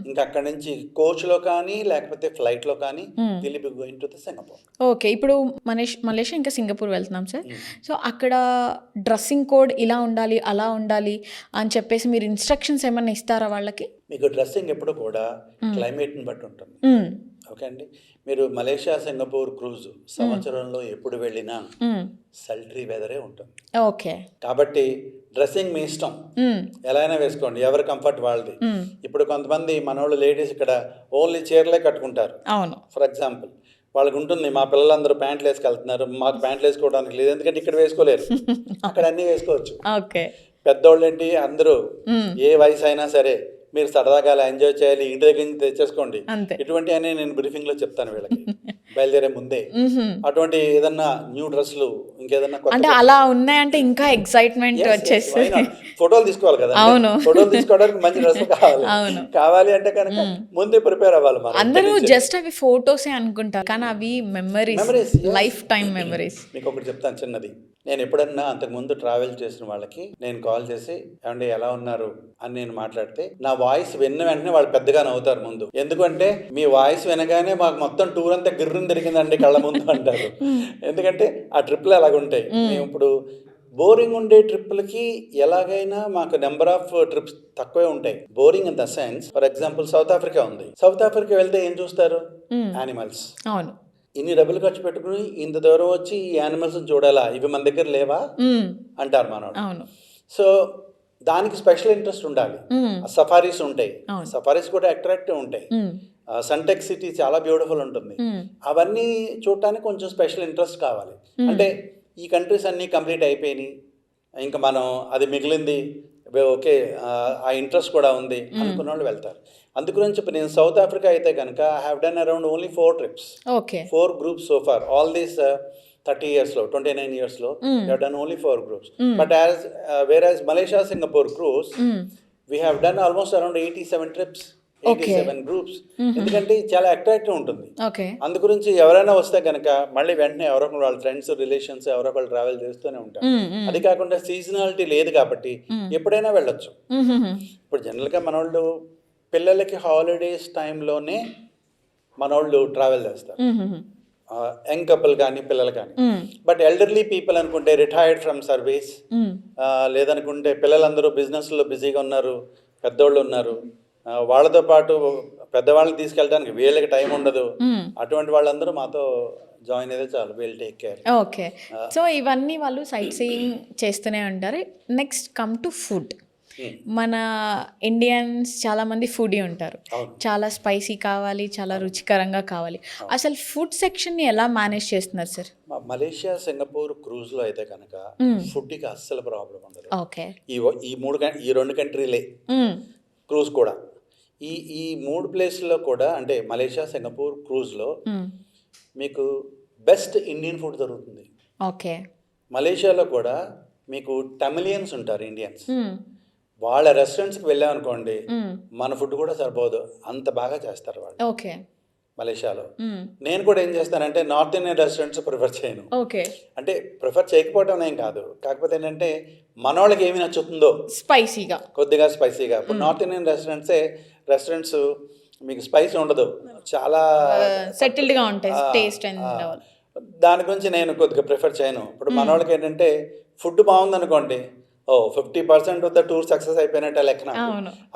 ఇంకా అక్కడ నుంచి కోచ్ లో కానీ లేకపోతే ఫ్లైట్ లో కానీ will be going to the Singapore. Okay. ఇప్పుడు మలేషియా ఇంకా సింగపూర్ వెళ్తున్నాం సార్. సో అక్కడ డ్రెస్సింగ్ కోడ్ ఇలా ఉండాలి అలా ఉండాలి అని చెప్పేసి మీరు ఇన్స్ట్రక్షన్స్ ఏమైనా ఇస్తారా వాళ్ళకి? మీకు డ్రెస్సింగ్ ఎప్పుడు కూడా క్లైమేట్ని బట్టి ఉంటుంది. ఓకే అండి, మీరు మలేషియా సింగపూర్ క్రూజ్ సంవత్సరంలో ఎప్పుడు వెళ్ళినా సల్ట్రీ వెదరే ఉంటుంది. ఓకే. కాబట్టి డ్రెస్సింగ్ మీ ఇష్టం, ఎలా అయినా వేసుకోండి, ఎవరి కంఫర్ట్ వాళ్ళది. ఇప్పుడు కొంతమంది మనోళ్ళు లేడీస్ ఇక్కడ ఓన్లీ చీరలే కట్టుకుంటారు. అవును. ఫర్ ఎగ్జాంపుల్ వాళ్ళకి ఉంటుంది, మా పిల్లలందరూ ప్యాంట్లు వేసుకెళ్తున్నారు, మాకు ప్యాంట్లు వేసుకోవడానికి లేదు, ఎందుకంటే ఇక్కడ వేసుకోలేరు, అక్కడ అన్నీ వేసుకోవచ్చు. పెద్దోళ్ళు ఏంటి, అందరూ ఏ వయసు అయినా సరే మీరు సరదాగా అలా ఎంజాయ్ చేయాలి, ఇంటి దగ్గర నుంచి తెచ్చేసుకోండి. ఇటువంటి అని నేను బ్రీఫింగ్ లో చెప్తాను వీళ్ళకి బయలుదేరే ముందే. అటువంటి ఏదన్నా న్యూ డ్రెస్లు ఇంకేదన్నా అంటే అలా ఉన్నాయంటే ఇంకా ఎక్సైట్మెంట్ వచ్చేసి ఫోటోలు తీసుకోవాలి కదా. అవును, ఫోటోలు తీసుకోవడానికి మంచి డ్రెస్ కావాలి అంటే కనుక ముందే ప్రిపేర్ అవ్వాలి. అందరూ జస్ట్ అవి ఫోటోసే అనుకుంటారు, కానీ అవి మెమరీస్, లైఫ్ టైం మెమరీస్. మీకు ఒకటి చెప్తాను చిన్నది. నేను ఎప్పుడన్నా అంతకుముందు ట్రావెల్ చేసిన వాళ్ళకి నేను కాల్ చేసి ఏమండి ఎలా ఉన్నారు అని నేను మాట్లాడితే, నా వాయిస్ విన్న వెంటనే వాళ్ళు పెద్దగా నవ్వుతారు ముందు. ఎందుకంటే మీ వాయిస్ వినగానే మాకు మొత్తం టూర్ అంతా గిర్రుని తిరిగిందండి కళ్ళ ముందు అంటారు. ఎందుకంటే ఆ ట్రిప్లు అలాగుంటాయి. మేము ఇప్పుడు బోరింగ్ ఉండే ట్రిప్లకి ఎలాగైనా మాకు నెంబర్ ఆఫ్ ట్రిప్స్ తక్కువే ఉంటాయి. Boring in the sense, for example south Africa ఉంది. సౌత్ ఆఫ్రికా వెళ్తే ఏం చూస్తారు? యానిమల్స్. అవును. ఇన్ని డబ్బులు ఖర్చు పెట్టుకుని ఇంత దూరం వచ్చి ఈ యానిమల్స్ చూడాలా, ఇవి మన దగ్గర లేవా అంటారు మనోడు. సో దానికి స్పెషల్ ఇంట్రెస్ట్ ఉండాలి. సఫారీస్ ఉంటాయి, సఫారీస్ కూడా అట్రాక్టివ్ ఉంటాయి. సన్టెక్ సిటీ చాలా బ్యూటిఫుల్ ఉంటుంది. అవన్నీ చూడటానికి కొంచెం స్పెషల్ ఇంట్రెస్ట్ కావాలి. అంటే ఈ కంట్రీస్ అన్నీ కంప్లీట్ అయిపోయినాయి, ఇంకా మనం అది మిగిలింది, ఓకే ఆ ఇంట్రెస్ట్ కూడా ఉంది అనుకున్న వాళ్ళు వెళ్తారు. అందుగురించి ఇప్పుడు నేను సౌత్ ఆఫ్రికా అయితే కనుక I have done around only 4 trips, 4 groups so far. All these 30 years లో 29 years లో we have done only 4 groups. But whereas Malaysia Singapore cruise we have done almost around 87 trips, 87 groups. ఎందుకంటే చాలా attractive ఉంటుంది. అందుగురించి ఎవరైనా వస్తే కనుక మళ్ళీ వెంటనే ఎవరో వాళ్ళ ఫ్రెండ్స్ రిలేషన్స్ ఎవరో ఒకళ్ళు ట్రావెల్ చేస్తూనే ఉంటారు. అది కాకుండా సీజనాలిటీ లేదు కాబట్టి ఎప్పుడైనా వెళ్ళొచ్చు. ఇప్పుడు జనరల్గా మన వాళ్ళు పిల్లలకి హాలిడేస్ టైంలోనే మనోళ్ళు ట్రావెల్ చేస్తారు, యంగ్ కపుల్ కానీ పిల్లలు కానీ. బట్ ఎల్డర్లీ పీపుల్ అనుకుంటే రిటైర్డ్ ఫ్రమ్ సర్వీస్, లేదనుకుంటే పిల్లలందరూ బిజినెస్లో బిజీగా ఉన్నారు, పెద్దోళ్ళు ఉన్నారు, వాళ్ళతో పాటు పెద్దవాళ్ళని తీసుకెళ్ళడానికి వీళ్ళకి టైం ఉండదు. అటువంటి వాళ్ళందరూ మాతో జాయిన్ అయితే చాలు, we'll take care. Okay, so ఇవన్నీ వాళ్ళు సైట్ సీయింగ్ చేస్తూనే ఉంటారు. Next come to food. మన ఇండియన్స్ చాలామంది ఫుడీ ఉంటారు, చాలా స్పైసీ కావాలి, చాలా రుచికరంగా కావాలి. అసలు ఫుడ్ సెక్షన్ని ఎలా మేనేజ్ చేస్తున్నారు సార్? మలేషియా, సింగపూర్ క్రూజ్లో అయితే కనుక ఫుడ్కి అస్సలు ప్రాబ్లం ఉండదు. ఓకే, ఈ రెండు కంట్రీలే క్రూజ్ కూడా. ఈ మూడు ప్లేస్లో కూడా, అంటే మలేషియా, సింగపూర్ క్రూజ్లో మీకు బెస్ట్ ఇండియన్ ఫుడ్ దొరుకుతుంది. ఓకే, మలేషియాలో కూడా మీకు తమిళియన్స్ ఉంటారు, ఇండియన్స్. వాళ్ళ రెస్టారెంట్స్కి వెళ్ళామనుకోండి, మన ఫుడ్ కూడా సరిపోదు, అంత బాగా చేస్తారు వాళ్ళు. ఓకే, మలేషియాలో. నేను కూడా ఏం చేస్తానంటే నార్త్ ఇండియన్ రెస్టారెంట్స్ ప్రిఫర్ చేయను. ఓకే, అంటే ప్రిఫర్ చేయకపోవడం ఏం కాదు, కాకపోతే ఏంటంటే మన వాళ్ళకి ఏమి నచ్చుతుందో స్పైసీగా, కొద్దిగా స్పైసీగా. ఇప్పుడు నార్త్ ఇండియన్ రెస్టారెంట్స్ మీకు స్పైసీ ఉండదు, చాలా సెటిల్డ్గా ఉంటాయి టేస్ట్ అండ్ దాని గురించి నేను కొద్దిగా ప్రిఫర్ చేయను. ఇప్పుడు మన వాళ్ళకి ఏంటంటే ఫుడ్ బాగుందనుకోండి, 50% ఆఫ్ ద టూర్ సక్సెస్ అయిపోయినట్టే లెక్కన.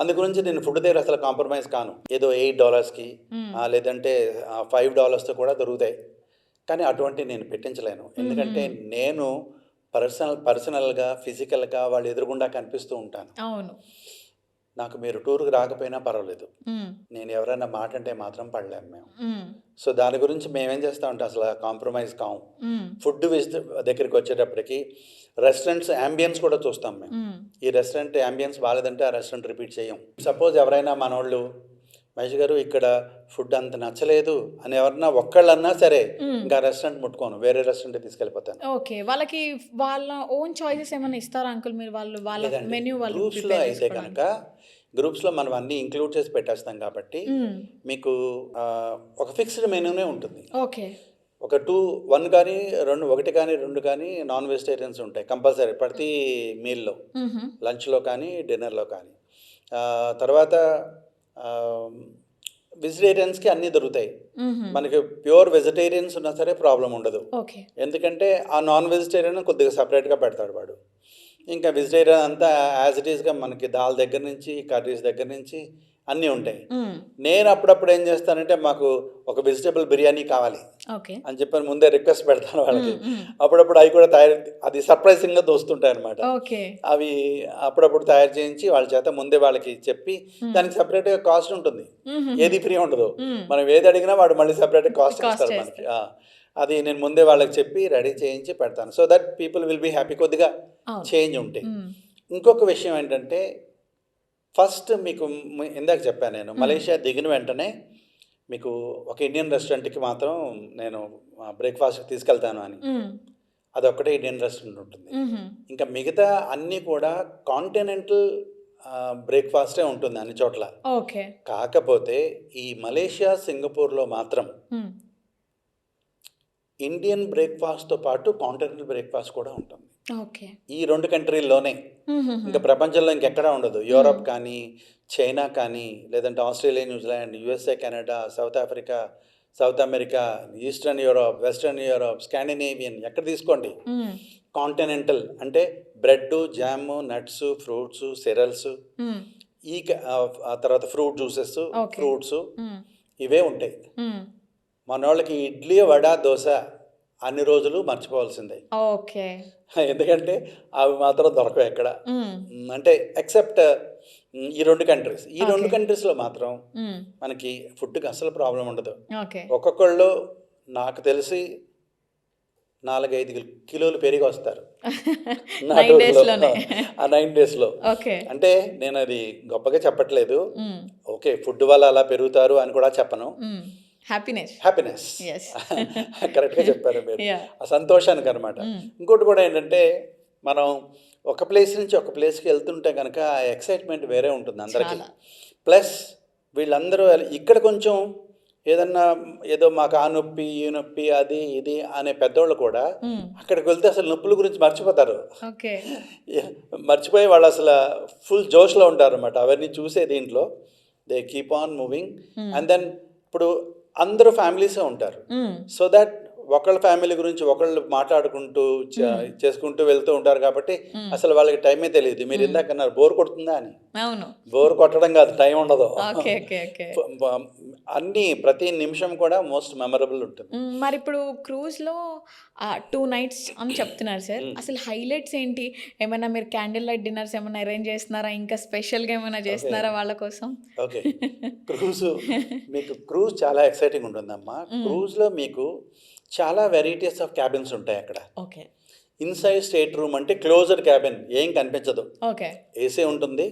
అందు గురించి నేను ఫుడ్ దగ్గర అసలు కాంప్రమైజ్ కాను. ఏదో $8కి లేదంటే $5తో కూడా దొరుకుతాయి, కానీ అటువంటి నేను పెట్టించలేను. ఎందుకంటే నేను పర్సనల్గా ఫిజికల్గా వాళ్ళు ఎదురుగుండా కనిపిస్తూ ఉంటాను. అవును, నాకు మీరు టూర్కి రాకపోయినా పర్వాలేదు, నేను ఎవరైనా మాట అంటే మాత్రం పడలేము మేము. సో దాని గురించి మేమేం చేస్తామంటే అసలు కాంప్రమైజ్ కాము. ఫుడ్ దగ్గరికి వచ్చేటప్పటికి రెస్టారెంట్స్ యాంబియన్స్ కూడా చూస్తాం మేము. ఈ రెస్టారెంట్ యాంబియన్స్ బాగాలేదంటే ఆ రెస్టారెంట్ రిపీట్ చేయం. సపోజ్ ఎవరైనా మనోళ్ళు మహేష్ గారు ఇక్కడ ఫుడ్ అంత నచ్చలేదు అని ఎవరన్నా ఒక్కళ్ళన్నా సరే, ఇంకా రెస్టారెంట్ ముట్టుకోను, వేరే రెస్టారెంట్ తీసుకెళ్ళిపోతాను. ఓకే, వాళ్ళకి వాళ్ళ ఓన్ చాయిసెస్ ఏమైనా ఇస్తారా అంకుల్ మీరు? వాళ్ళ మెన్యూ గ్రూప్స్లో అయితే కనుక గ్రూప్స్లో మనం అన్నీ ఇంక్లూడ్ చేసి పెట్టేస్తాం కాబట్టి మీకు ఒక ఫిక్స్డ్ మెనూనే ఉంటుంది. ఓకే, ఒక 1 కానీ 1 కానీ 2 కానీ నాన్ వెజిటేరియన్స్ ఉంటాయి కంపల్సరీ ప్రతి మీల్లో, లంచ్లో కానీ డిన్నర్లో కానీ. తర్వాత వెజిటేరియన్స్కి అన్నీ దొరుకుతాయి. మనకి ప్యూర్ వెజిటేరియన్స్ ఉన్నా సరే ప్రాబ్లం ఉండదు, ఎందుకంటే ఆ నాన్ వెజిటేరియన్ కొద్దిగా సపరేట్గా పెడతాడు వాడు. ఇంకా వెజిటేరియన్ అంతా యాజ్ ఇట్ ఈస్గా మనకి దాల్ దగ్గర నుంచి కర్రీస్ దగ్గర నుంచి అన్నీ ఉంటాయి. నేను అప్పుడప్పుడు ఏం చేస్తానంటే మాకు ఒక వెజిటేబుల్ బిర్యానీ కావాలి అని చెప్పని ముందే రిక్వెస్ట్ పెడతాను వాళ్ళకి. అప్పుడప్పుడు అవి కూడా అది సర్ప్రైజింగ్గా దోస్తుంటాయి అనమాట. అవి అప్పుడప్పుడు తయారు చేయించి వాళ్ళ చేత ముందే వాళ్ళకి చెప్పి, దానికి సపరేట్గా కాస్ట్ ఉంటుంది, ఏది ఫ్రీ ఉండదు. మనం ఏది అడిగినా వాడు మళ్ళీ సపరేట్గా కాస్ట్ ఇస్తారు మనకి. అది నేను ముందే వాళ్ళకి చెప్పి రెడీ చేయించి పెడతాను, so that people will be happy. కొద్దిగా చేంజ్ ఉంటే. ఇంకొక విషయం ఏంటంటే, ఫస్ట్ మీకు ఇందాక చెప్పాను నేను, మలేషియా దిగిన వెంటనే మీకు ఒక ఇండియన్ రెస్టారెంట్కి మాత్రం నేను బ్రేక్ఫాస్ట్కి తీసుకెళ్తాను అని, అదొక్కటే ఇండియన్ రెస్టారెంట్ ఉంటుంది. ఇంకా మిగతా అన్నీ కూడా కాంటినెంటల్ బ్రేక్ఫాస్టే ఉంటుంది అన్ని చోట్ల. కాకపోతే ఈ మలేషియా, సింగపూర్లో మాత్రం ఇండియన్ బ్రేక్ఫాస్ట్తో పాటు కాంటినెంటల్ బ్రేక్ఫాస్ట్ కూడా ఉంటుంది. ఈ 2 కంట్రీల్లోనే, ఇంకా ప్రపంచంలో ఇంకెక్కడా ఉండదు. యూరోప్ కానీ, చైనా కానీ, లేదంటే Australia, New Zealand, USA, Canada, south Africa, south America, eastern Europe, western Europe, Scandinavian, ఎక్కడ తీసుకోండి కాంటినెంటల్ అంటే bread, jam, nuts, fruits, cereals, ఈ తర్వాత ఫ్రూట్ జ్యూసెస్, ఫ్రూట్స్, ఇవే ఉంటాయి. మన వాళ్ళకి ఇడ్లీ, వడ, దోశ అన్ని రోజులు మర్చిపోవాల్సిందే. ఎందుకంటే అవి మాత్రం దొరకవు ఎక్కడ, అంటే ఎక్సెప్ట్ ఈ 2 కంట్రీస్. ఈ 2 కంట్రీస్లో మాత్రం మనకి ఫుడ్కి అసలు ప్రాబ్లం ఉండదు. ఒక్కొక్కళ్ళు నాకు తెలిసి 4-5 కిలోలు పెరిగి వస్తారు ఆ 9 డేస్లో. అంటే నేను అది గొప్పగా చెప్పట్లేదు, ఓకే ఫుడ్ వల్ల అలా పెరుగుతారు అని కూడా చెప్పను. హ్యాపీనెస్ కరెక్ట్గా చెప్పారు మీరు, ఆ సంతోషానికి అనమాట. ఇంకోటి కూడా ఏంటంటే, మనం ఒక ప్లేస్ నుంచి ఒక ప్లేస్కి వెళ్తుంటే కనుక ఆ ఎక్సైట్మెంట్ వేరే ఉంటుంది అందరికీ. ప్లస్ వీళ్ళందరూ ఇక్కడ కొంచెం ఏదో మాకు ఆ నొప్పి, ఈ నొప్పి, అది ఇది అనే పెద్దోళ్ళు కూడా అక్కడికి వెళ్తే అసలు నొప్పుల గురించి మర్చిపోతారు. మర్చిపోయి వాళ్ళు అసలు ఫుల్ జోష్లో ఉంటారు అనమాట. అవన్నీ చూసే దీంట్లో they keep on moving. And then ఇప్పుడు అందరూ ఫ్యామిలీసే ఉంటారు. సో దట్ ఒకళ్ళ ఫ్యామిలీ గురించి ఒకళ్ళు మాట్లాడుకుంటూ చేసుకుంటూ వెళ్తూ ఉంటారు కాబట్టి అసలు వాళ్ళకి టైమే తెలియదు. మీరు ఇందాక అన్నారు బోర్ కొడుతుందా అని. అవును. బోర్ కొట్టడం కాదు, టైం ఉండదు. ఓకే. ఓకే. ఓకే. అన్ని ప్రతి నిమిషం కూడా మోస్ట్ మెమరబుల్ ఉంటుంది. మరి ఇప్పుడు క్రూజ్లో 2 నైట్స్ అని చెప్తున్నారు సార్. అసలు హైలైట్స్ ఏంటి? ఏమైనా మీరు క్యాండిల్ లైట్ డిన్నర్స్ ఏమైనా అరేంజ్ చేస్తున్నారా? ఇంకా స్పెషల్గా ఏమైనా చేస్తున్నారా వాళ్ళ కోసం? ఓకే. మీకు క్రూజ్ చాలా ఎక్సైటింగ్ ఉంటుందమ్మా. క్రూజ్లో మీకు చాలా వెరైటీస్ ఆఫ్ క్యాబిన్స్ ఉంటాయి అక్కడ. ఓకే. ఇన్సైడ్ స్టేట్ రూమ్ అంటే క్లోజ్డ్ క్యాబిన్, ఏం కనిపించదు. ఓకే. ఏసీ ఉంటుంది,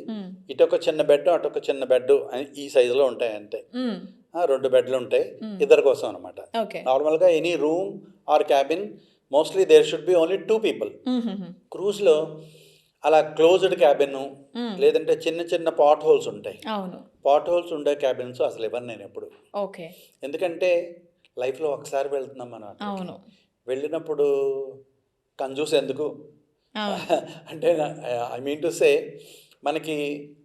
ఇటు ఒక చిన్న బెడ్ అటు ఒక చిన్న బెడ్ ఈ సైజులో ఉంటాయి అంతే. 2 బెడ్లు ఉంటాయి ఇద్దరి కోసం అనమాట. నార్మల్గా any room or cabin mostly there should be only 2 people. క్రూజ్లో అలా క్లోజ్డ్ క్యాబిన్ లేదంటే చిన్న చిన్న పాట్ హోల్స్ ఉంటాయి. పాట్ హోల్స్ ఉండే క్యాబిన్స్ అసలు ఇవ్వను నేను ఎప్పుడు. ఓకే. ఎందుకంటే లైఫ్లో ఒకసారి వెళ్తున్నాం మనం. వెళ్ళినప్పుడు కంజూస్ ఎందుకు అంటే ఐ మీన్ టు సే మనకి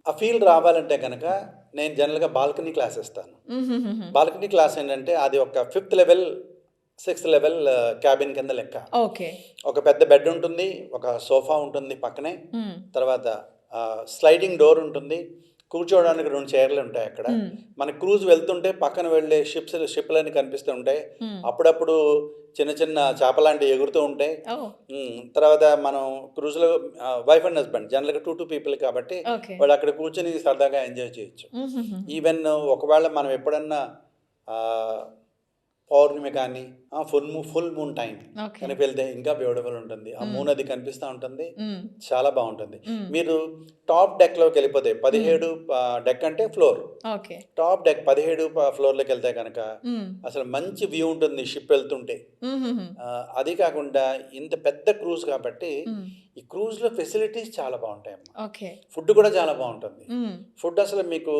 ఆ ఫీల్ రావాలంటే కనుక నేను జనరల్గా బాల్కనీ క్లాస్ ఇస్తాను. బాల్కనీ క్లాస్ ఏంటంటే అది ఒక 5th level 6th level cabin కింద లెక్క. ఓకే. ఒక పెద్ద బెడ్ ఉంటుంది, ఒక సోఫా ఉంటుంది పక్కనే, తర్వాత స్లైడింగ్ డోర్ ఉంటుంది, కూర్చోవడానికి 2 చైర్లు ఉంటాయి అక్కడ. మన క్రూజ్ వెళ్తుంటే పక్కన వెళ్ళే షిప్లన్నీ కనిపిస్తూ ఉంటాయి. అప్పుడప్పుడు చిన్న చిన్న చేపలాంటివి ఎగురుతూ ఉంటాయి. తర్వాత మనం క్రూజ్లో వైఫ్ అండ్ హస్బెండ్ జనరల్గా 2 పీపుల్ కాబట్టి వాళ్ళు అక్కడ కూర్చొని సరదాగా ఎంజాయ్ చేయొచ్చు. ఈవెన్ ఒకవేళ మనం ఎప్పుడన్నా పౌర్ణమి కానీ ఫుల్ మూన్ టైం కనుక వెళ్తే ఇంకా బ్యూటిఫుల్ ఉంటుంది. ఆ మూన్ అది కనిపిస్తూ ఉంటుంది, చాలా బాగుంటుంది. మీరు టాప్ డెక్లోకి వెళ్ళిపోతే 17 డెక్ అంటే ఫ్లోర్, టాప్ డెక్ 17 ఫ్లోర్లోకి వెళ్తే కనుక అసలు మంచి వ్యూ ఉంటుంది షిప్ వెళ్తుంటే. అది కాకుండా ఇంత పెద్ద క్రూజ్ కాబట్టి ఈ క్రూజ్లో ఫెసిలిటీస్ చాలా బాగుంటాయి అమ్మా. ఫుడ్ కూడా చాలా బాగుంటుంది. ఫుడ్ అసలు మీకు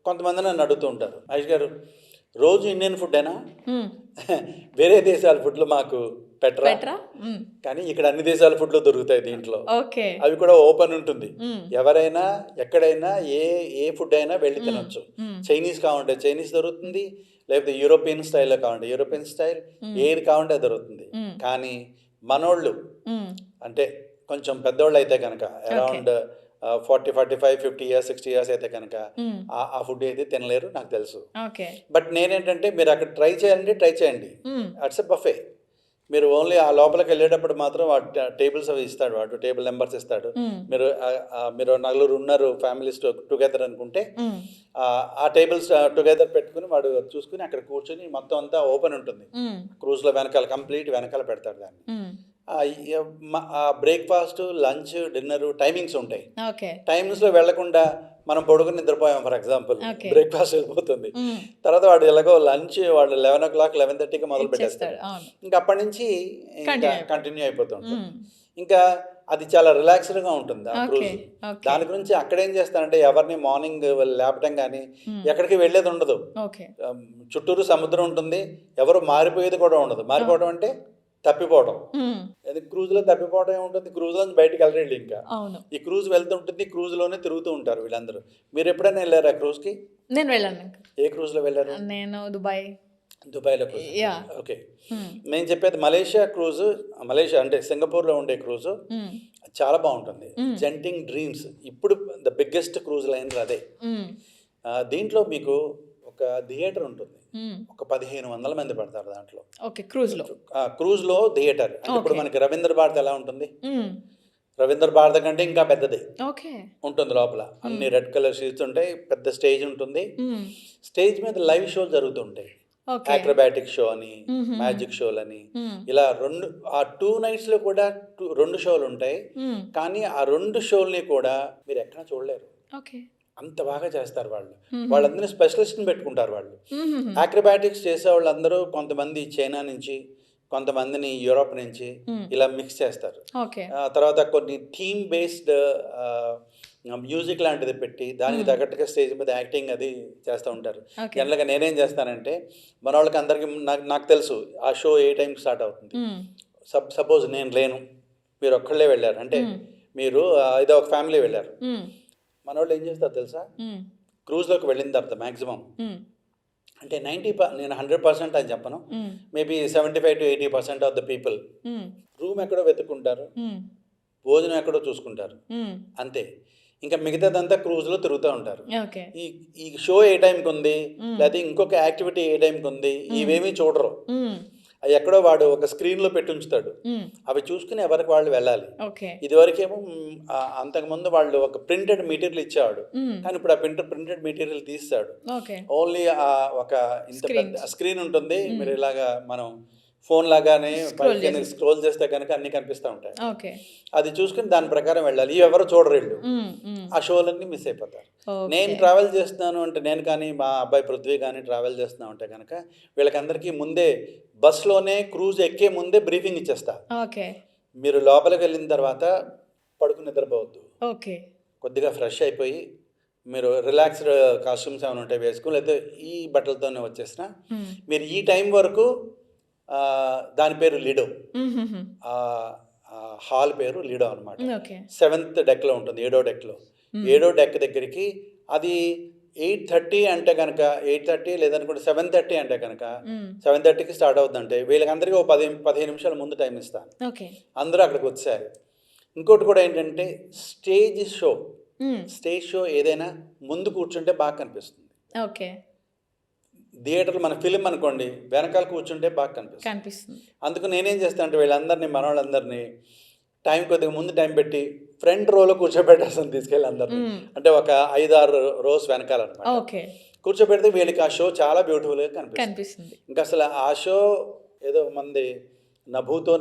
కొంతమంది నన్ను అడుగుతూ ఉంటారు, మహేష్ గారు రోజు ఇండియన్ ఫుడ్డేనా, వేరే దేశాల ఫుడ్లు మాకు పెట్టరా? కానీ ఇక్కడ అన్ని దేశాల ఫుడ్లు దొరుకుతాయి దీంట్లో. అవి కూడా ఓపెన్ ఉంటుంది, ఎవరైనా ఎక్కడైనా ఏ ఫుడ్ అయినా వెళ్ళి తినొచ్చు. చైనీస్ కావాలంటే చైనీస్ దొరుకుతుంది, లేకపోతే యూరోపియన్ స్టైల్లో కావాలంటే యూరోపియన్ స్టైల్, ఏది కావాలంటే దొరుకుతుంది. కానీ మనోళ్ళు అంటే కొంచెం పెద్దోళ్ళు అయితే కనుక అరౌండ్ 40, 45, 50 years 60 years అయితే కనుక ఆ ఫుడ్ అయితే తినలేరు నాకు తెలుసు. బట్ నేనేంటంటే మీరు అక్కడ ట్రై చేయండి. అట్స్ ఎ బఫే. మీరు ఓన్లీ ఆ లోపలికి వెళ్ళేటప్పుడు మాత్రం వాడు టేబుల్స్ అవి ఇస్తాడు, వాడు టేబుల్ నెంబర్స్ ఇస్తాడు. మీరు నలుగురు ఉన్నారు ఫ్యామిలీస్ టుగెదర్ అనుకుంటే ఆ టేబుల్స్ టుగెదర్ పెట్టుకుని వాడు చూసుకుని అక్కడ కూర్చొని మొత్తం అంతా ఓపెన్ ఉంటుంది. క్రూజ్లో వెనకాల కంప్లీట్ వెనకాల పెడతాడు దాన్ని. బ్రేక్ఫాస్ట్, లంచ్, డిన్నర్ టైమింగ్స్ ఉంటాయి. టైమింగ్స్లో వెళ్లకుండా మనం పడుకుని నిద్రపోయాం ఫర్ ఎగ్జాంపుల్, బ్రేక్ఫాస్ట్ వెళ్ళిపోతుంది. తర్వాత వాడు ఎలాగో లంచ్ వాడు 11 o'clock 11:30కి మొదలు పెట్టేస్తాడు. ఇంకా అప్పటి నుంచి కంటిన్యూ అయిపోతుంది. ఇంకా అది చాలా రిలాక్స్డ్గా ఉంటుంది ఆ క్రూజ్. దాని గురించి అక్కడేం చేస్తానంటే ఎవరిని మార్నింగ్ లేపటం కానీ ఎక్కడికి వెళ్ళేది ఉండదు. చుట్టూరు సముద్రం ఉంటుంది, ఎవరు మారిపోయేది కూడా ఉండదు. మారిపోవడం అంటే తప్పిపోవడం. క్రూజ్లో తప్పిపోవడం ఏముంటుంది, క్రూజ్లో బయటకు వెళ్ళండి. ఇంకా ఈ క్రూజ్ వెళ్తుంటుంది, క్రూజ్లోనే తిరుగుతూ ఉంటారు వీళ్ళందరూ. మీరు ఎప్పుడైనా వెళ్ళారా క్రూజ్కి? నేను వెళ్ళాను. ఏ క్రూజ్లో వెళ్ళారు? నేను దుబాయ్లో క్రూజ్. ఓకే. నేను చెప్పేది మలేషియా క్రూజ్. మలేషియా అంటే సింగపూర్లో ఉండే క్రూజ్ చాలా బాగుంటుంది. జెంటింగ్ డ్రీమ్స్ ఇప్పుడు ద బిగ్గెస్ట్ క్రూజ్ లైనర్ అదే. దీంట్లో మీకు ఒక థియేటర్ ఉంటుంది, ఒక 1500 మంది పడతారు దాంట్లో. క్రూజ్లో థియేటర్ అంటే ఇప్పుడు మనకి రవీంద్ర భారత్ ఎలా ఉంటుంది, రవీంద్ర భారత్ కంటే ఇంకా పెద్దది ఉంటుంది. లోపల అన్ని రెడ్ కలర్ షీట్స్ ఉంటాయి, పెద్ద స్టేజ్ ఉంటుంది. స్టేజ్ మీద లైవ్ షో జరుగుతుంటాయి, అక్రోబాటిక్ షో అని, మ్యాజిక్ షోలు అని, ఇలా ఆ 2 nights కూడా 2 షోలు ఉంటాయి. కానీ ఆ 2 షోల్ని కూడా మీరు ఎక్కడ చూడలేరు, అంత బాగా చేస్తారు వాళ్ళు. వాళ్ళందరినీ స్పెషలిస్ట్ని పెట్టుకుంటారు వాళ్ళు. అక్రోబాటిక్స్ చేసే వాళ్ళందరూ కొంతమంది చైనా నుంచి, కొంతమందిని యూరోప్ నుంచి ఇలా మిక్స్ చేస్తారు. తర్వాత కొన్ని థీమ్ బేస్డ్ మ్యూజిక్ లాంటిది పెట్టి దానికి తగ్గట్టుగా స్టేజ్ మీద యాక్టింగ్ అది చేస్తూ ఉంటారు. జనరల్గా నేనేం చేస్తానంటే మన వాళ్ళకి అందరికీ నాకు తెలుసు ఆ షో ఏ టైంకి స్టార్ట్ అవుతుంది. సపోజ్ నేను లేను, మీరు ఒక్కళ్ళే వెళ్ళారు అంటే, మీరు ఏదో ఒక ఫ్యామిలీ వెళ్ళారు, మన వాళ్ళు ఏం చేస్తారు తెలుసా, క్రూజ్లోకి వెళ్ళిన తర్వాత మ్యాక్సిమం అంటే నేను 100% అని చెప్పను. Maybe 75-80% of the people room ఎక్కడో వెతుక్కుంటారు, భోజనం ఎక్కడో చూసుకుంటారు, అంతే. ఇంకా మిగతాదంతా క్రూజ్లో తిరుగుతూ ఉంటారు. ఓకే. ఈ షో ఏ టైంకి ఉంది, లేకపోతే ఇంకొక యాక్టివిటీ ఏ టైంకి ఉంది, ఇవేమీ చూడరు. అవి ఎక్కడో వాడు ఒక స్క్రీన్లో పెట్టి ఉంచుతాడు, అవి చూసుకుని ఎవరికి వాళ్ళు వెళ్ళాలి. ఇదివరకేమో అంతకుముందు వాళ్ళు ఒక ప్రింటెడ్ మెటీరియల్ ఇచ్చేవాడు, కానీ ఇప్పుడు ఆ ప్రింటెడ్ మెటీరియల్ తీస్తాడు. ఓన్లీ ఒక ఇంత పెద్ద స్క్రీన్ ఉంటుంది, మీరు ఇలాగా మనం ఫోన్ లాగానే స్క్రోల్ చేస్తే కనుక అన్ని కనిపిస్తూ ఉంటాయి. అది చూసుకుని దాని ప్రకారం వెళ్ళాలి. ఇవి ఎవరు చూడరు, వీళ్ళు ఆ షోలన్నీ మిస్ అయిపోతారు. నేను ట్రావెల్ చేస్తున్నాను అంటే, నేను కానీ మా అబ్బాయి పృథ్వీ కానీ ట్రావెల్ చేస్తున్నాం అంటే కనుక వీళ్ళకందరికీ ముందే బస్లోనే క్రూజ్ ఎక్కే ముందే బ్రీఫింగ్ ఇచ్చేస్తా. మీరు లోపలికి వెళ్ళిన తర్వాత పడుకుని నిద్రపోవద్దు, కొద్దిగా ఫ్రెష్ అయిపోయి మీరు రిలాక్స్డ్ కాస్ట్యూమ్స్ ఏమైనా ఉంటాయి వేసుకుని, లేకపోతే ఈ బట్టలతోనే వచ్చేసిన మీరు ఈ టైం వరకు, దాని పేరు లిడో, హాల్ పేరు లిడో అనమాట. 7th డెక్లో ఉంటుంది, 7వ డెక్లో. 7వ డెక్ దగ్గరికి అది 8:30 అంటే కనుక 8:30, లేదనుకుంటే 7:30 అంటే కనుక 7:30కి స్టార్ట్ అవుతుందంటే వీళ్ళకందరికీ ఒక 15 నిమిషాల ముందు టైం ఇస్తాను. అందరూ అక్కడికి వచ్చారు. ఇంకోటి కూడా ఏంటంటే స్టేజ్ షో ఏదైనా ముందు కూర్చుంటే బాగా కనిపిస్తుంది. థియేటర్లో మన ఫిలిం అనుకోండి, వెనకాల కూర్చుంటే బాగా కనిపిస్తుంది. అందుకు నేనేం చేస్తాను అంటే వీళ్ళందరినీ, మనవాళ్ళందరినీ కొద్దిగా ముందు టైం పెట్టి ఫ్రంట్ రోలో కూర్చోబెట్టేస్తాను, తీసుకెళ్ళి అందరినీ. అంటే ఒక 5-6 రోస్ వెనకాలన్నమాట కూర్చోబెడితే వీళ్ళకి ఆ షో చాలా బ్యూటిఫుల్గా కనిపిస్తుంది. ఇంకా అసలు ఆ షో ఏదో మంది నభూతో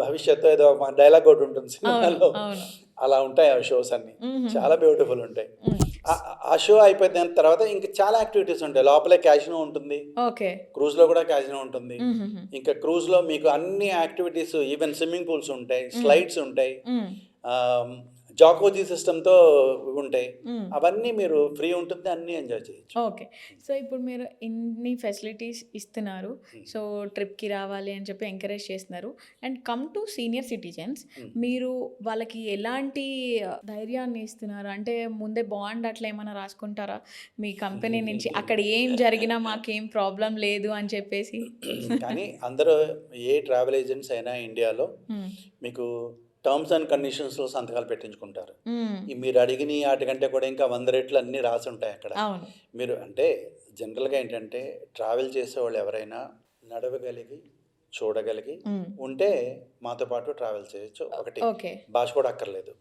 భవిష్యత్తు ఏదో డైలాగ్ ఒకటి ఉంటుంది సినిమాలో, అలా ఉంటాయి ఆ షోస్ అన్ని, చాలా బ్యూటిఫుల్ ఉంటాయి. ఆ షో అయిపోయిన తర్వాత ఇంకా చాలా యాక్టివిటీస్ ఉంటాయి. లోపలే క్యాజినో ఉంటుంది, క్రూజ్లో కూడా క్యాజినో ఉంటుంది. ఇంకా క్రూజ్లో మీకు అన్ని యాక్టివిటీస్, ఈవెన్ స్విమ్మింగ్ పూల్స్ ఉంటాయి, స్లైడ్స్ ఉంటాయి, జాకోజీ సిస్టమ్తో ఉంటాయి. అవన్నీ మీరు ఫ్రీ ఉంటుంది, అన్నీ ఎంజాయ్ చేయొచ్చు. సో ఇప్పుడు మీరు ఇన్ని ఫెసిలిటీస్ ఇస్తున్నారు, సో ట్రిప్కి రావాలి అని చెప్పి ఎంకరేజ్ చేస్తున్నారు. And come to senior citizens, మీరు వాళ్ళకి ఎలాంటి ధైర్యాన్ని ఇస్తున్నారు? అంటే ముందే బాండ్ అట్లా ఏమైనా రాసుకుంటారా మీ కంపెనీ నుంచి, అక్కడ ఏం జరిగినా మాకేం ప్రాబ్లం లేదు అని చెప్పేసి? కానీ అందరూ ఏ ట్రావెల్ ఏజెంట్స్ అయినా ఇండియాలో మీకు టర్మ్స్ అండ్ కండిషన్స్లో సంతకాలు పెట్టించుకుంటారు. మీరు అడిగిన వాటికంటే కూడా ఇంకా 100 రెట్లు అన్నీ రాసి ఉంటాయి అక్కడ. మీరు అంటే జనరల్గా ఏంటంటే ట్రావెల్ చేసేవాళ్ళు ఎవరైనా నడవగలిగి చూడగలిగి ఉంటే మాతో పాటు ట్రావెల్ చేయొచ్చు. ఒకటి, భాష కూడా అక్కర్లేదు,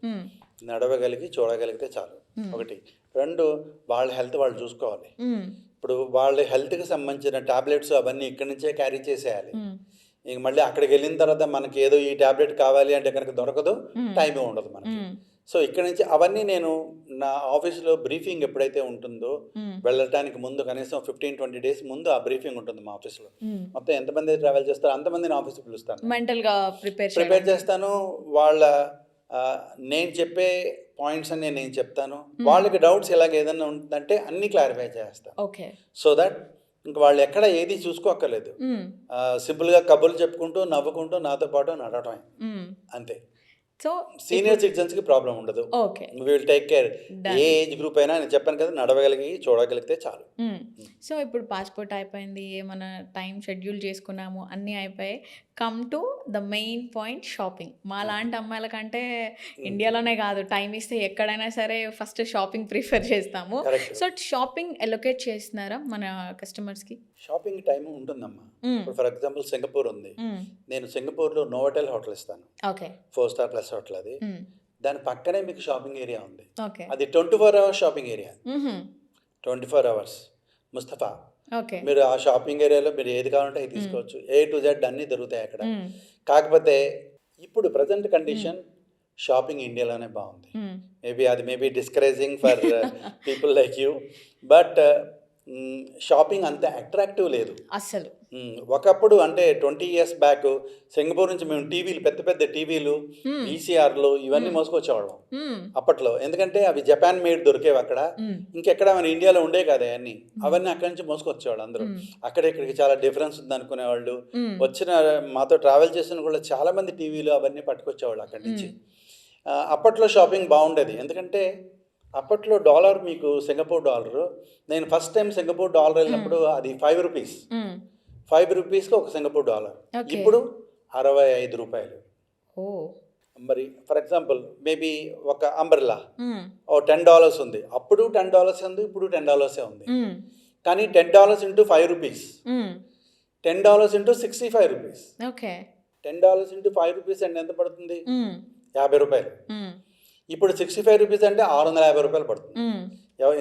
నడవగలిగి చూడగలిగితే చాలు. ఒకటి. 2, వాళ్ళ హెల్త్ వాళ్ళు చూసుకోవాలి. ఇప్పుడు వాళ్ళ హెల్త్కి సంబంధించిన టాబ్లెట్స్ అవన్నీ ఇక్కడి నుంచే క్యారీ చేసేయాలి. ఇంక మళ్ళీ అక్కడికి వెళ్ళిన తర్వాత మనకి ఏదో ఈ ట్యాబ్లెట్ కావాలి అంటే కనుక దొరకదు, టైమే ఉండదు మనకి. సో ఇక్కడ నుంచి అవన్నీ నేను నా ఆఫీస్లో బ్రీఫింగ్ ఎప్పుడైతే ఉంటుందో వెళ్ళటానికి ముందు కనీసం 15-20 డేస్ ముందు ఆ బ్రీఫింగ్ ఉంటుంది మా ఆఫీస్లో. మొత్తం ఎంతమంది ట్రావెల్ చేస్తారో అంతమందిని ఆఫీస్కి పిలుస్తాను, మెంటల్గా ప్రిపేర్ చేస్తాను. వాళ్ళ నేను చెప్పే పాయింట్స్ అన్ని నేను చెప్తాను. వాళ్ళకి డౌట్స్ ఇలాగ ఏదైనా ఉంటుందంటే అన్నీ క్లారిఫై చేస్తాను. సో దట్ ఇంక వాళ్ళు ఎక్కడ ఏది చూసుకోక్కర్లేదు, సింపుల్గా కబుర్లు చెప్పుకుంటూ నవ్వుకుంటూ నాతో పాటు నడవటమే, అంతే. సో సీనియర్ సిటిజన్స్కి ప్రాబ్లం ఉండదు. Will take care. A age group అయినా నేను చెప్పాను కదా, నడవగలిగి చూడగలిగితే చాలు. సో ఇప్పుడు పాస్పోర్ట్ అయిపోయింది, ఏమైనా టైం షెడ్యూల్ చేసుకున్నాము, అన్నీ అయిపోయాయి. Come to the main point, shopping. మా లాంటి అమ్మాయిల కంటే ఇండియాలోనే కాదు, టైం ఇస్తే ఎక్కడైనా సరే ఫస్ట్ షాపింగ్ ప్రిఫర్ చేస్తాము. సో షాపింగ్ ఎలొకేట్ చేస్తున్నారా మన కస్టమర్స్కి? షాపింగ్ టైం ఉంటుందమ్మా. ఫర్ ఎగ్జాంపుల్ సింగపూర్ ఉంది, నేను సింగపూర్లో నోవోటెల్ హోటల్ ఇస్తాను, 4 స్టార్ ప్లస్ హోటల్. అది దాని పక్కనే మీకు షాపింగ్ ఏరియా ఉంది, అది 24 hours shopping area, 24 hours Mustafa. మీరు ఆ షాపింగ్ ఏరియాలో మీరు ఏది కావాలంటే అది తీసుకోవచ్చు, A to Z అన్నీ దొరుకుతాయి అక్కడ. కాకపోతే ఇప్పుడు ప్రజెంట్ కండిషన్ షాపింగ్ ఇండియాలోనే బాగుంది. Maybe discouraging for people like you, but shopping అంత అట్రాక్టివ్ లేదు అసలు. ఒకప్పుడు అంటే 20 years బ్యాక్ సింగపూర్ నుంచి మేము టీవీలు, పెద్ద పెద్ద టీవీలు, VCRలు ఇవన్నీ మోసుకొచ్చేవాళ్ళం అప్పట్లో. ఎందుకంటే అవి జపాన్ మేడ్ దొరికేవి అక్కడ, ఇంకెక్కడ మన ఇండియాలో ఉండే కదా అన్నీ. అవన్నీ అక్కడి నుంచి మోసుకొచ్చేవాళ్ళు అందరూ. ఇక్కడికి చాలా డిఫరెన్స్ ఉంది అనుకునేవాళ్ళు. వచ్చిన మాతో ట్రావెల్ చేసిన కూడా చాలా మంది టీవీలు అవన్నీ పట్టుకొచ్చేవాళ్ళు అక్కడి నుంచి. అప్పట్లో షాపింగ్ బాగుండేది, ఎందుకంటే అప్పట్లో డాలర్ మీకు సింగపూర్ డాలర్, నేను ఫస్ట్ టైం సింగపూర్ డాలర్ వెళ్ళినప్పుడు అది 5 రూపీస్. 5 రూపీస్కి ఒక సింగపూర్ డాలర్. ఓకే. ఇప్పుడు 65 రూపాయలు. ఓ మరి ఫర్ ఎగ్జాంపుల్ మేబీ ఒక అంబ్రెల్లా ఓ $10 ఉంది. అప్పుడు $10 ఉంది, ఇప్పుడు $10 ఉంది. కానీ $10 into 5 rupees, $10 into 65 rupees. Okay. $10 into 5 rupees అంటే ఎంత పడుతుంది? 50 రూపాయలు. ఇప్పుడు 65 రూపీస్ అంటే 650 రూపాయలు పడుతుంది.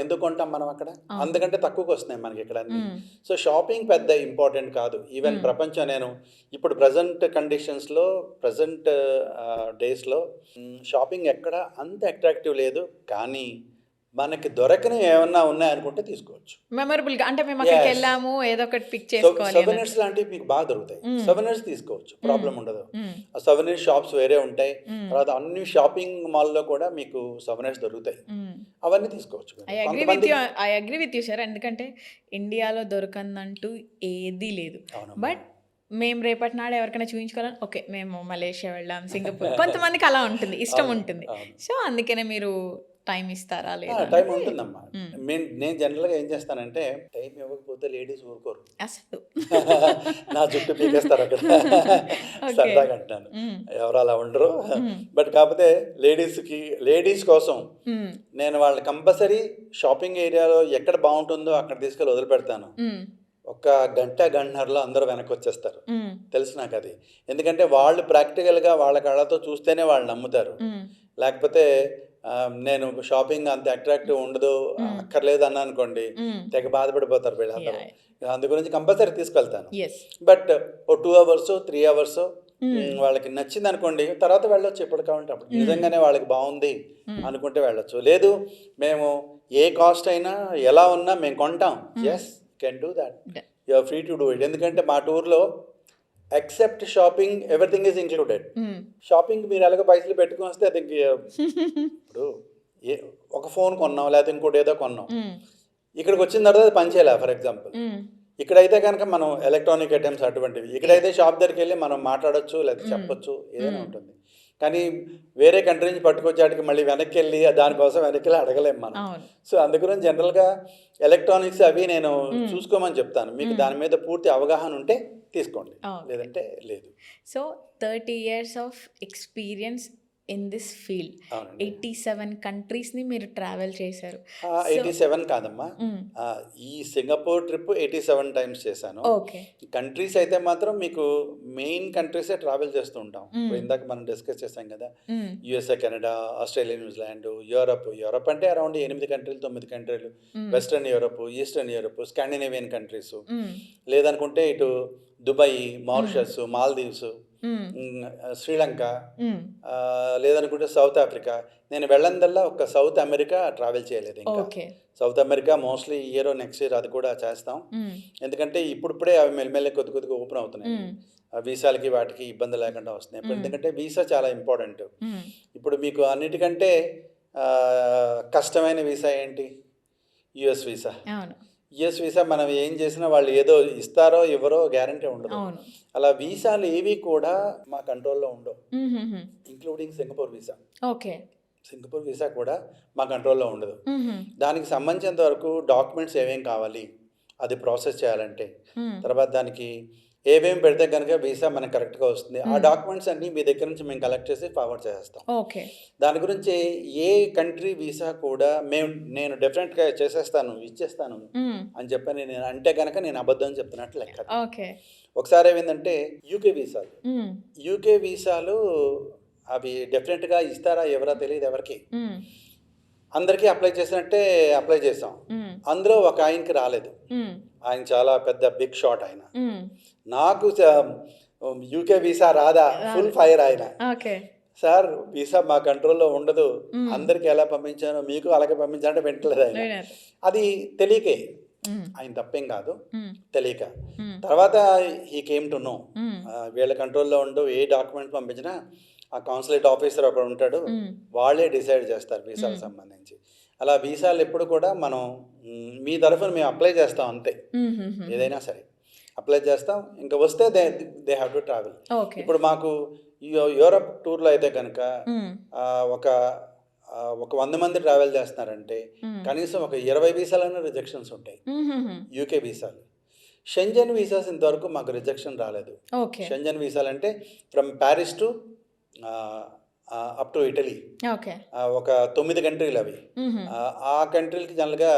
ఎందుకు కొంటాం మనం అక్కడ? అందుకంటే తక్కువకి వస్తున్నాయి మనకి ఇక్కడ అన్ని. సో షాపింగ్ పెద్ద ఇంపార్టెంట్ కాదు. ఈవెన్ ప్రపంచం, నేను ఇప్పుడు ప్రజెంట్ కండిషన్స్లో, ప్రజెంట్ డేస్లో షాపింగ్ ఎక్కడ అంత అట్రాక్టివ్ లేదు. కానీ మనకి దొరకనివి ఏమన్నా ఉన్నాయనుకుంటే తీసుకోవచ్చు. మెమరబుల్గా, అంటే మేము అక్కడికి వెళ్ళాము, ఏదో ఒకటి పిక్ చేసుకోవాలి. సొవెనీర్స్ లాంటివి మీకు బాగా దొరుకుతాయి. సొవెనీర్స్ తీసుకోవచ్చు, ప్రాబ్లం ఉండదు. సొవెనీర్ షాప్స్ వేరే ఉంటాయి. తర్వాత అన్ని షాపింగ్ మాల్లో కూడా మీకు సొవెనీర్స్ దొరుకుతాయి. అవన్నీ తీసుకోవచ్చు. I agree with you sir. ఎందుకంటే ఇండియాలో దొరకందంటూ ఏదీ లేదు. బట్ మేము రేపటి నాడు ఎవరికైనా చూపించుకోవాలని, ఓకే మేము మలేషియా వెళ్ళాం, సింగపూర్, కొంతమందికి అలా ఉంటుంది, ఇష్టం ఉంటుంది. సో అందుకనే మీరు టైం ఇస్తారా? లేదా? టైం ఉంటుందమ్మా. నేను జనరల్గా ఏం చేస్తానంటే, టైం ఇవ్వకపోతే లేడీస్ ఊరుకోరు, అసలు నా జుట్టు పీకేస్తారు అక్కడ. సరదాగా అంటాను, ఎవరు అలా ఉండరు. బట్ కాకపోతే లేడీస్ కోసం నేను వాళ్ళని కంపల్సరీ షాపింగ్ ఏరియాలో ఎక్కడ బాగుంటుందో అక్కడ తీసుకెళ్ళి వదిలిపెడతాను. ఒక గంటన్నరలో అందరూ వెనక్కి వచ్చేస్తారు. తెలుసు నాకు అది. ఎందుకంటే వాళ్ళు ప్రాక్టికల్గా వాళ్ళ కళ్ళతో చూస్తేనే వాళ్ళు నమ్ముతారు. లేకపోతే నేను షాపింగ్ అంత అట్రాక్టివ్ ఉండదు, అక్కర్లేదు అన్నా అనుకోండి, తెగ బాధపడిపోతారు వీళ్ళందరూ. అందు గురించి కంపల్సరీ తీసుకెళ్తాను. బట్ ఓ 2 అవర్స్ 3 అవర్స్ వాళ్ళకి నచ్చింది అనుకోండి, తర్వాత వెళ్ళొచ్చు ఎప్పుడు కావాలంటే అప్పుడు. నిజంగానే వాళ్ళకి బాగుంది అనుకుంటే వెళ్ళొచ్చు. లేదు మేము ఏ కాస్ట్ అయినా ఎలా ఉన్నా మేము కొంటాం, yes can do that, you are free to do it. ఎందుకంటే మా టూర్లో except shopping everything is included. Shopping మీరు ఎలాగో పైసలు పెట్టుకుని వస్తే అది ఇప్పుడు ఒక ఫోన్ కొన్నాం, లేకపోతే ఇంకోటి ఏదో కొన్నాం, ఇక్కడికి వచ్చిన తర్వాత అది పనిచేయాలి. ఫర్ ఎగ్జాంపుల్ ఇక్కడైతే కనుక మనం ఎలక్ట్రానిక్ ఐటమ్స్ అటువంటివి, ఇక్కడైతే షాప్ దగ్గరికి వెళ్ళి మనం మాట్లాడొచ్చు, లేకపోతే చెప్పొచ్చు, ఏదైనా ఉంటుంది. కానీ వేరే కంట్రీ నుంచి పట్టుకొచ్చాటికి మళ్ళీ వెనక్కి వెళ్ళి దానికోసం వెనక్కి వెళ్ళి అడగలేము మనం. సో అందుగురించి జనరల్గా ఎలక్ట్రానిక్స్ అవి నేను చూసుకోమని చెప్తాను. మీకు దాని మీద పూర్తి అవగాహన ఉంటే తీసుకోండి, లేదంటే లేదు. So 30 years of experience in this field, 87 కంట్రీస్ని మీరు ట్రావెల్ చేశారు. 87 కాదమ్మా, ఈ సింగపూర్ ట్రిప్ 87 టైమ్స్ చేశాను. కంట్రీస్ అయితే మాత్రం మీకు మెయిన్ కంట్రీసే ట్రావెల్ చేస్తూ ఉంటాం. ఇందాక మనం డిస్కస్ చేసాం కదా, USA, Canada, Australia, New Zealand, Europe అంటే అరౌండ్ 8 కంట్రీలు 9 కంట్రీలు, western Europe, eastern Europe, Scandinavian countries, లేదనుకుంటే ఇటు దుబాయ్, మారిషస్, మాల్దీవ్స్, శ్రీలంక, లేదనుకుంటే సౌత్ ఆఫ్రికా. నేను వెళ్ళందల్లా ఒక సౌత్ అమెరికా ట్రావెల్ చేయలేదు. ఇంకా south America mostly year next year అది కూడా చేస్తాం. ఎందుకంటే ఇప్పుడే అవి మెల్లమెల్ల కొద్దిగా ఓపెన్ అవుతున్నాయి. వీసాలకి వాటికి ఇబ్బంది లేకుండా వస్తున్నాయి. ఎందుకంటే వీసా చాలా ఇంపార్టెంట్. ఇప్పుడు మీకు అన్నిటికంటే కష్టమైన వీసా ఏంటి? US visa. యుఎస్ వీసా మనం ఏం చేసినా వాళ్ళు ఏదో ఇస్తారో ఇవ్వరో గ్యారంటీ ఉండదు. అలా వీసాలు ఏవి కూడా మా కంట్రోల్లో ఉండవు, including Singapore visa. Singapore visa కూడా మా కంట్రోల్లో ఉండదు. దానికి సంబంధించినంత వరకు డాక్యుమెంట్స్ ఏమేం కావాలి అది ప్రాసెస్ చేయాలంటే, తర్వాత దానికి ఏమేమి పెడితే కనుక వీసా మనకు కరెక్ట్గా వస్తుంది, ఆ డాక్యుమెంట్స్ అన్నీ మీ దగ్గర నుంచి మేము కలెక్ట్ చేసి ఫార్వర్డ్ చేస్తాం. దాని గురించి ఏ కంట్రీ వీసా కూడా నేను డెఫినెట్గా చేసేస్తాను, ఇచ్చేస్తాను అని చెప్పని నేను అంటే కనుక నేను అబద్ధం చెప్తున్నట్లు లెక్క. ఒకసారి ఏమైందంటే యూకే వీసాలు అవి డెఫినెట్గా ఇస్తారా ఎవరో తెలియదు ఎవరికి. అందరికీ అప్లై చేసినట్టే అప్లై చేసాం. అందులో ఒక ఆయనకి రాలేదు. ఆయన చాలా పెద్ద బిగ్ షాట్ ఆయన. నాకు యూకే వీసా రాదా, ఫుల్ ఫైర్ ఆయన. సార్ వీసా మా కంట్రోల్లో ఉండదు, అందరికి ఎలా పంపించానో మీకు అలాగే పంపించాలంటే వింటలేదు ఆయన. అది తెలియకే, ఆయన తప్పేం కాదు, తెలియక. తర్వాత హీ కేమ్ టు నో వీళ్ళ కంట్రోల్లో ఉండవు, ఏ డాక్యుమెంట్ పంపించినా ఆ కాన్సులేట్ ఆఫీసర్ అక్కడ ఉంటాడు, వాళ్ళే డిసైడ్ చేస్తారు వీసాలకు సంబంధించి. అలా వీసాలు ఎప్పుడు కూడా మనం మీ తరఫున మేము అప్లై చేస్తాం అంతే, ఏదైనా సరే అప్లై చేస్తాం, ఇంకా వస్తే దే హ్యావ్ టు ట్రావెల్. ఇప్పుడు మాకు యూరప్ టూర్లో అయితే కనుక ఒక ఒక 100 మంది ట్రావెల్ చేస్తున్నారంటే కనీసం ఒక 20 వీసాలైనా రిజెక్షన్స్ ఉంటాయి. యూకే వీసాలు. షెంజన్ వీసాస్ ఇంతవరకు మాకు రిజెక్షన్ రాలేదు. ఓకే. షెంజన్ వీసాలు అంటే from Paris to up to Italy. Okay. ఒక 9 కంట్రీలు అవి. ఆ కంట్రీలకి జనరల్గా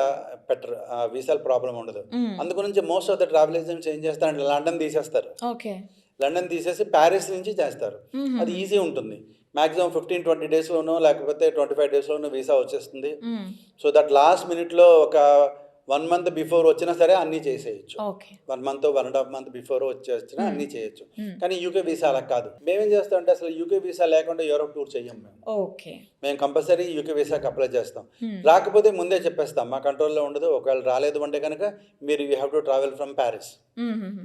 పెట్టరు, వీసాల ప్రాబ్లం ఉండదు. అందుగురించి most of the travel agents ఏం చేస్తారంటే లండన్ తీసేస్తారు. ఓకే. లండన్ తీసేసి ప్యారిస్ నుంచి చేస్తారు. అది ఈజీ ఉంటుంది. మ్యాక్సిమం 15-20 డేస్లోనో లేకపోతే 25 డేస్లోనో వీసా వచ్చేస్తుంది. సో దట్ లాస్ట్ మినిట్లో ఒక 1 మంత్ బిఫోర్ వచ్చినా సరే అన్నీ చేసేయచ్చు. 1 మంత్ 1.5 మంత్ బిఫోర్ వచ్చినా అన్నీ చేయొచ్చు. కానీ యూకే వీసా అలా కాదు. మేమేం చేస్తామంటే అసలు యూకే వీసా లేకుండా యూరోప్ టూర్ చెయ్యం మేము. మేము కంపల్సరీ యూకే వీసాకి అప్లై చేస్తాం. రాకపోతే ముందే చెప్పేస్తాం, మా కంట్రోల్లో ఉండదు. ఒకవేళ రాలేదు అంటే కనుక మీరు you have to travel from Paris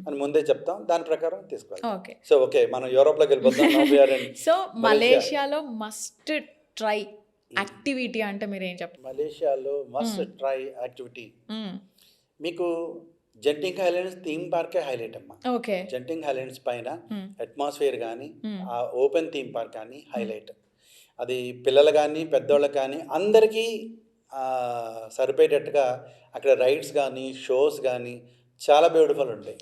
అని ముందే చెప్తాం. దాని ప్రకారం తీసుకోవాలి. సో ఓకే, మనం యూరోప్లోకి వెళ్ళిపోతాం. సో మలేషియాలో మస్ట్ ట్రై యాక్టివిటీ అంటే మీరు ఏం చెప్పారు? మలేషియాలో మస్ట్ ట్రై యాక్టివిటీ మీకు జెంటింగ్ హైలాండ్స్ థీమ్ పార్కే హైలైట్ అమ్మా. ఓకే. జెంటింగ్ హైలాండ్స్ పైన అట్మాస్ఫియర్ కానీ ఆ ఓపెన్ థీమ్ పార్క్ కానీ హైలైట్. అది పిల్లలు కానీ పెద్దోళ్ళకి కానీ అందరికీ సరిపోయేటట్టుగా అక్కడ రైడ్స్ కానీ షోస్ కానీ చాలా బ్యూటిఫుల్ ఉంటాయి.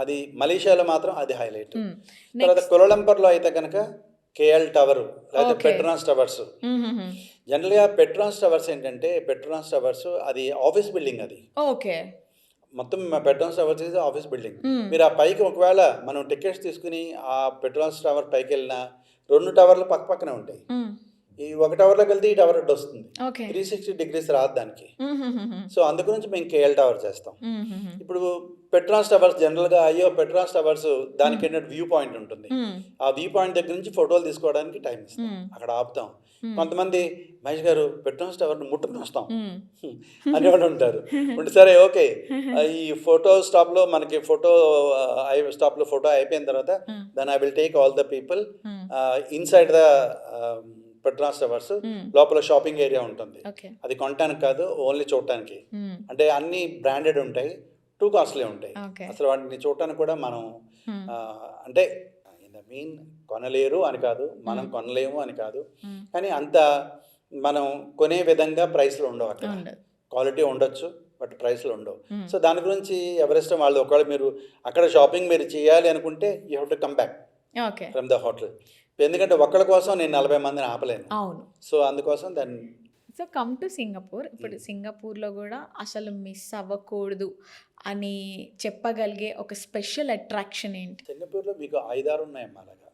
అది మలేషియాలో మాత్రం అది హైలైట్. తర్వాత కులాలంపర్లో అయితే కనుక కేఎల్ టవర్ లేకపోతే పెట్రోనాస్ టవర్స్. జనరల్గా పెట్రోనాస్ టవర్స్ ఏంటంటే పెట్రోనాస్ టవర్స్ అది ఆఫీస్ బిల్డింగ్. అది మొత్తం పెట్రోనాస్ టవర్స్ ఇది ఆఫీస్ బిల్డింగ్. మీరు ఆ పైకి ఒకవేళ మనం టికెట్స్ తీసుకుని ఆ పెట్రోనాస్ టవర్ పైకి వెళ్ళినా 2 టవర్లు పక్క పక్కనే ఉంటాయి. ఈ ఒక టవర్లోకి వెళ్తే ఈ టవర్ అడ్డు వస్తుంది. 360 డిగ్రీస్ రాదు దానికి. సో అందు గురించి మేము కేఎల్ టవర్ చేస్తాం. ఇప్పుడు పెట్రోనాస్ టవర్స్ జనరల్గా పెట్రోనాస్ టవర్స్ దానికి ఏంటంటే వ్యూ పాయింట్ ఉంటుంది. ఆ వ్యూ పాయింట్ దగ్గర నుంచి ఫోటోలు తీసుకోవడానికి టైం ఇస్తాం, అక్కడ ఆపుతాం. కొంతమంది మహేష్ గారు పెట్రోనాస్ టవర్ని ముట్టుకుని వస్తాం అని వాళ్ళు ఉంటారు. సరే ఓకే, ఈ ఫోటో స్టాప్లో మనకి స్టాప్లో ఫోటో అయిపోయిన తర్వాత then I will take all the people inside the Petronas Towers. లోపల షాపింగ్ ఏరియా ఉంటుంది. అది కొనడానికి కాదు, ఓన్లీ చూడటానికి. అంటే అన్ని బ్రాండెడ్ ఉంటాయి, టూ కాస్ట్లీ ఉంటాయి. అసలు వాటిని చూడటానికి కూడా మనం అంటే మీన్ కొనలేరు అని కాదు, మనం కొనలేము అని కాదు, కానీ అంత మనం కొనే విధంగా ప్రైస్లు ఉండవు. అక్కడ క్వాలిటీ ఉండొచ్చు బట్ ప్రైస్లు ఉండవు. సో దాని గురించి ఎవరిష్టం వాళ్ళు. ఒకవేళ మీరు అక్కడ షాపింగ్ మీరు చేయాలి అనుకుంటే you have to come back from the hotel. ఎందుకంటే ఒక్కళ్ళ కోసం నేను 40 మందిని ఆపలేను. సో అందుకోసం దాన్ని. So come to Singapore. ఇప్పుడు సింగపూర్లో కూడా అసలు మిస్ అవ్వకూడదు అని చెప్పగలిగే ఒక స్పెషల్ అట్రాక్షన్ ఏంటి? సింగపూర్లో మీకు 5-6 ఉన్నాయమ్మా అలాగా.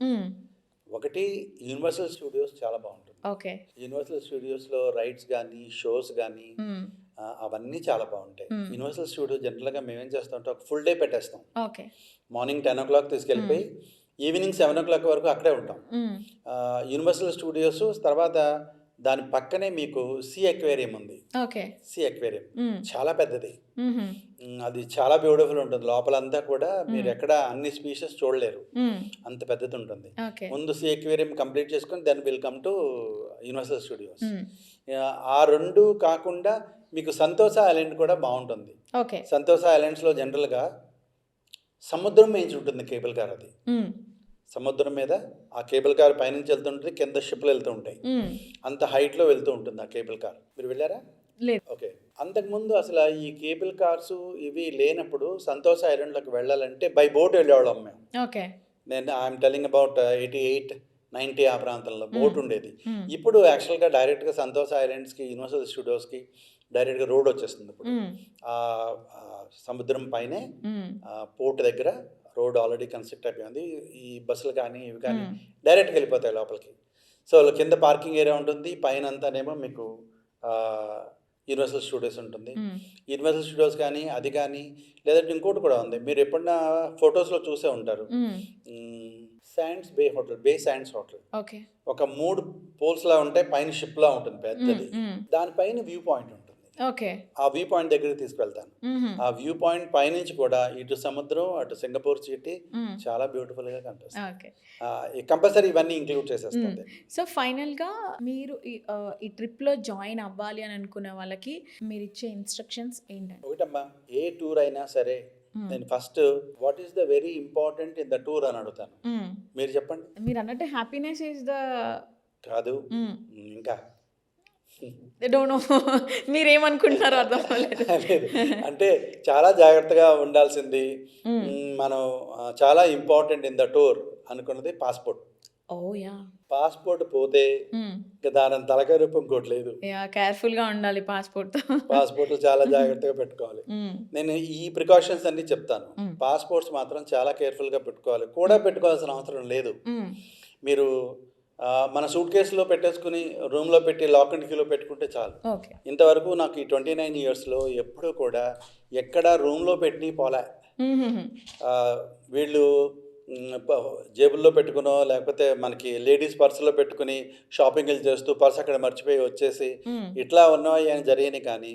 ఒకటి యూనివర్సల్ స్టూడియోస్ చాలా బాగుంటుంది. యూనివర్సల్ స్టూడియోస్లో రైడ్స్ కానీ షోస్ కానీ అవన్నీ చాలా బాగుంటాయి. యూనివర్సల్ స్టూడియో జనరల్గా మేమేం చేస్తామంటే ఒక ఫుల్ డే పెట్టేస్తాం. మార్నింగ్ 10 o'clock తీసుకెళ్ళిపోయి ఈవినింగ్ 7 o'clock వరకు అక్కడే ఉంటాం. యూనివర్సల్ స్టూడియోస్ తర్వాత దాని పక్కనే మీకు సీ అక్వేరియం ఉంది. సీ అక్వేరియం చాలా పెద్దది. అది చాలా బ్యూటిఫుల్ ఉంటుంది. లోపలంతా కూడా మీరు ఎక్కడ అన్ని స్పీషీస్ చూడలేరు, అంత పెద్దది ఉంటుంది. ముందు సీ అక్వేరియం కంప్లీట్ చేసుకొని then will come to Universal Studios. ఆ 2 కాకుండా మీకు సంతోష ఐలాండ్ కూడా బాగుంటుంది. సంతోష ఐలాండ్స్లో జనరల్గా సముద్రం మీద ఉంటుంది కేబుల్ కార్. అది సముద్రం మీద ఆ కేబుల్ కార్ పైనుంచి వెళ్తుంటుంది, కింద షిప్లు వెళ్తూ ఉంటాయి. అంత హైట్లో వెళ్తూ ఉంటుంది ఆ కేబుల్ కార్. మీరు వెళ్ళారా? ఓకే. అంతకుముందు అసలు ఈ కేబుల్ కార్స్ ఇవి లేనప్పుడు సంతోష ఐలాండ్లోకి వెళ్ళాలంటే బై బోట్ వెళ్ళేవాళ్ళం మేము. నేను ఐఎమ్ టెలింగ్ అబౌట్ 88-90 ఆ ప్రాంతంలో బోట్ ఉండేది. ఇప్పుడు యాక్చువల్గా డైరెక్ట్గా సంతోష ఐలాండ్స్కి యూనివర్సల్ స్టూడియోస్కి డైరెక్ట్గా రోడ్ వచ్చేస్తుంది. ఇప్పుడు సముద్రం పైనే పోర్ట్ దగ్గర రోడ్ ఆల్రెడీ కన్స్ట్రక్ట్ అయిపోయింది. ఈ బస్సులు కానీ ఇవి కానీ డైరెక్ట్గా వెళ్ళిపోతాయి లోపలికి. సో కింద పార్కింగ్ ఏరియా ఉంటుంది, పైన అంతానేమో మీకు యూనివర్సల్ స్టూడియోస్ ఉంటుంది. యూనివర్సల్ స్టూడియోస్ కానీ అది కానీ లేదంటే ఇంకోటి కూడా ఉంది, మీరు ఎప్పుడన్నా ఫొటోస్లో చూసే ఉంటారు, శాండ్స్ బే హోటల్, బే శాండ్స్ హోటల్. ఒక 3 పోల్స్ లా ఉంటాయి, పైన షిప్ లా ఉంటుంది పెద్దది, దానిపైన వ్యూ పాయింట్ ఉంటుంది. ఆ వ్యూ పాయింట్ దగ్గరికి తీసుకెళ్తాను. ఆ వ్యూ పాయింట్ పైనుంచి కూడా ఇటు సముద్రం అటు సింగపూర్ సిటీ చాలా బ్యూటిఫుల్ గా కనిపిస్తుంది. కంపల్సరీ ఇవన్నీ ఇంక్లూడ్ చేసేస్తుంది. సో ఫైనల్ గా మీరు ఈ ట్రిప్ లో జాయిన్ అవ్వాలి అని అనుకునే వాళ్ళకి మీరు ఇచ్చే ఇన్స్ట్రక్షన్స్ ఏంటంటే, ఒకటమ్మా, ఏ టూర్ అయినా సరే నేను first what is the very important in the tour అని అడుగుతాను. మీరు చెప్పండి. మీరు అన్నట్టు హ్యాపీనెస్ ఈజ్ ద కాదు. ఇంకా డోంట్ నో. మీరేమనుకుంటున్నారో అర్థం అవ్వలేదు. లేదు. అంటే చాలా జాగ్రత్తగా ఉండాల్సింది. మనం చాలా ఇంపార్టెంట్ ఇన్ ద టూర్ అనుకున్నది పాస్‌పోర్ట్. ఓహ్! యాహ్! పాస్‌పోర్ట్ పోతే ఇక దాని తలకాయ నొప్పి ఇంకోటి లేదు. యాహ్! కేర్‌ఫుల్‌గా ఉండాలి పాస్‌పోర్ట్‌తో. పాస్‌పోర్ట్ చాలా జాగ్రత్తగా పెట్టుకోవాలి. నేను ఈ ప్రికాషన్స్ అన్నీ చెప్తాను. పాస్‌పోర్ట్స్ మాత్రం చాలా కేర్‌ఫుల్‌గా పెట్టుకోవాలి. కూడా పెట్టుకోవాల్సిన అవసరం లేదు. మీరు మన సూట్ కేసులో పెట్టేసుకుని రూమ్‌లో పెట్టి లాక్ అండ్ కీలో పెట్టుకుంటే చాలు. ఓకే. ఇంతవరకు నాకు ఈ 29 ఇయర్స్‌లో ఎప్పుడూ కూడా ఎక్కడ రూమ్‌లో పెట్టి పోలే. వీళ్ళు జేబుల్లో పెట్టుకునో లేకపోతే మనకి లేడీస్ పర్సులో పెట్టుకుని షాపింగ్లు చేస్తూ పర్స్ అక్కడ మర్చిపోయి వచ్చేసి ఇట్లా ఉన్నవి అని జరిగినాయి, కానీ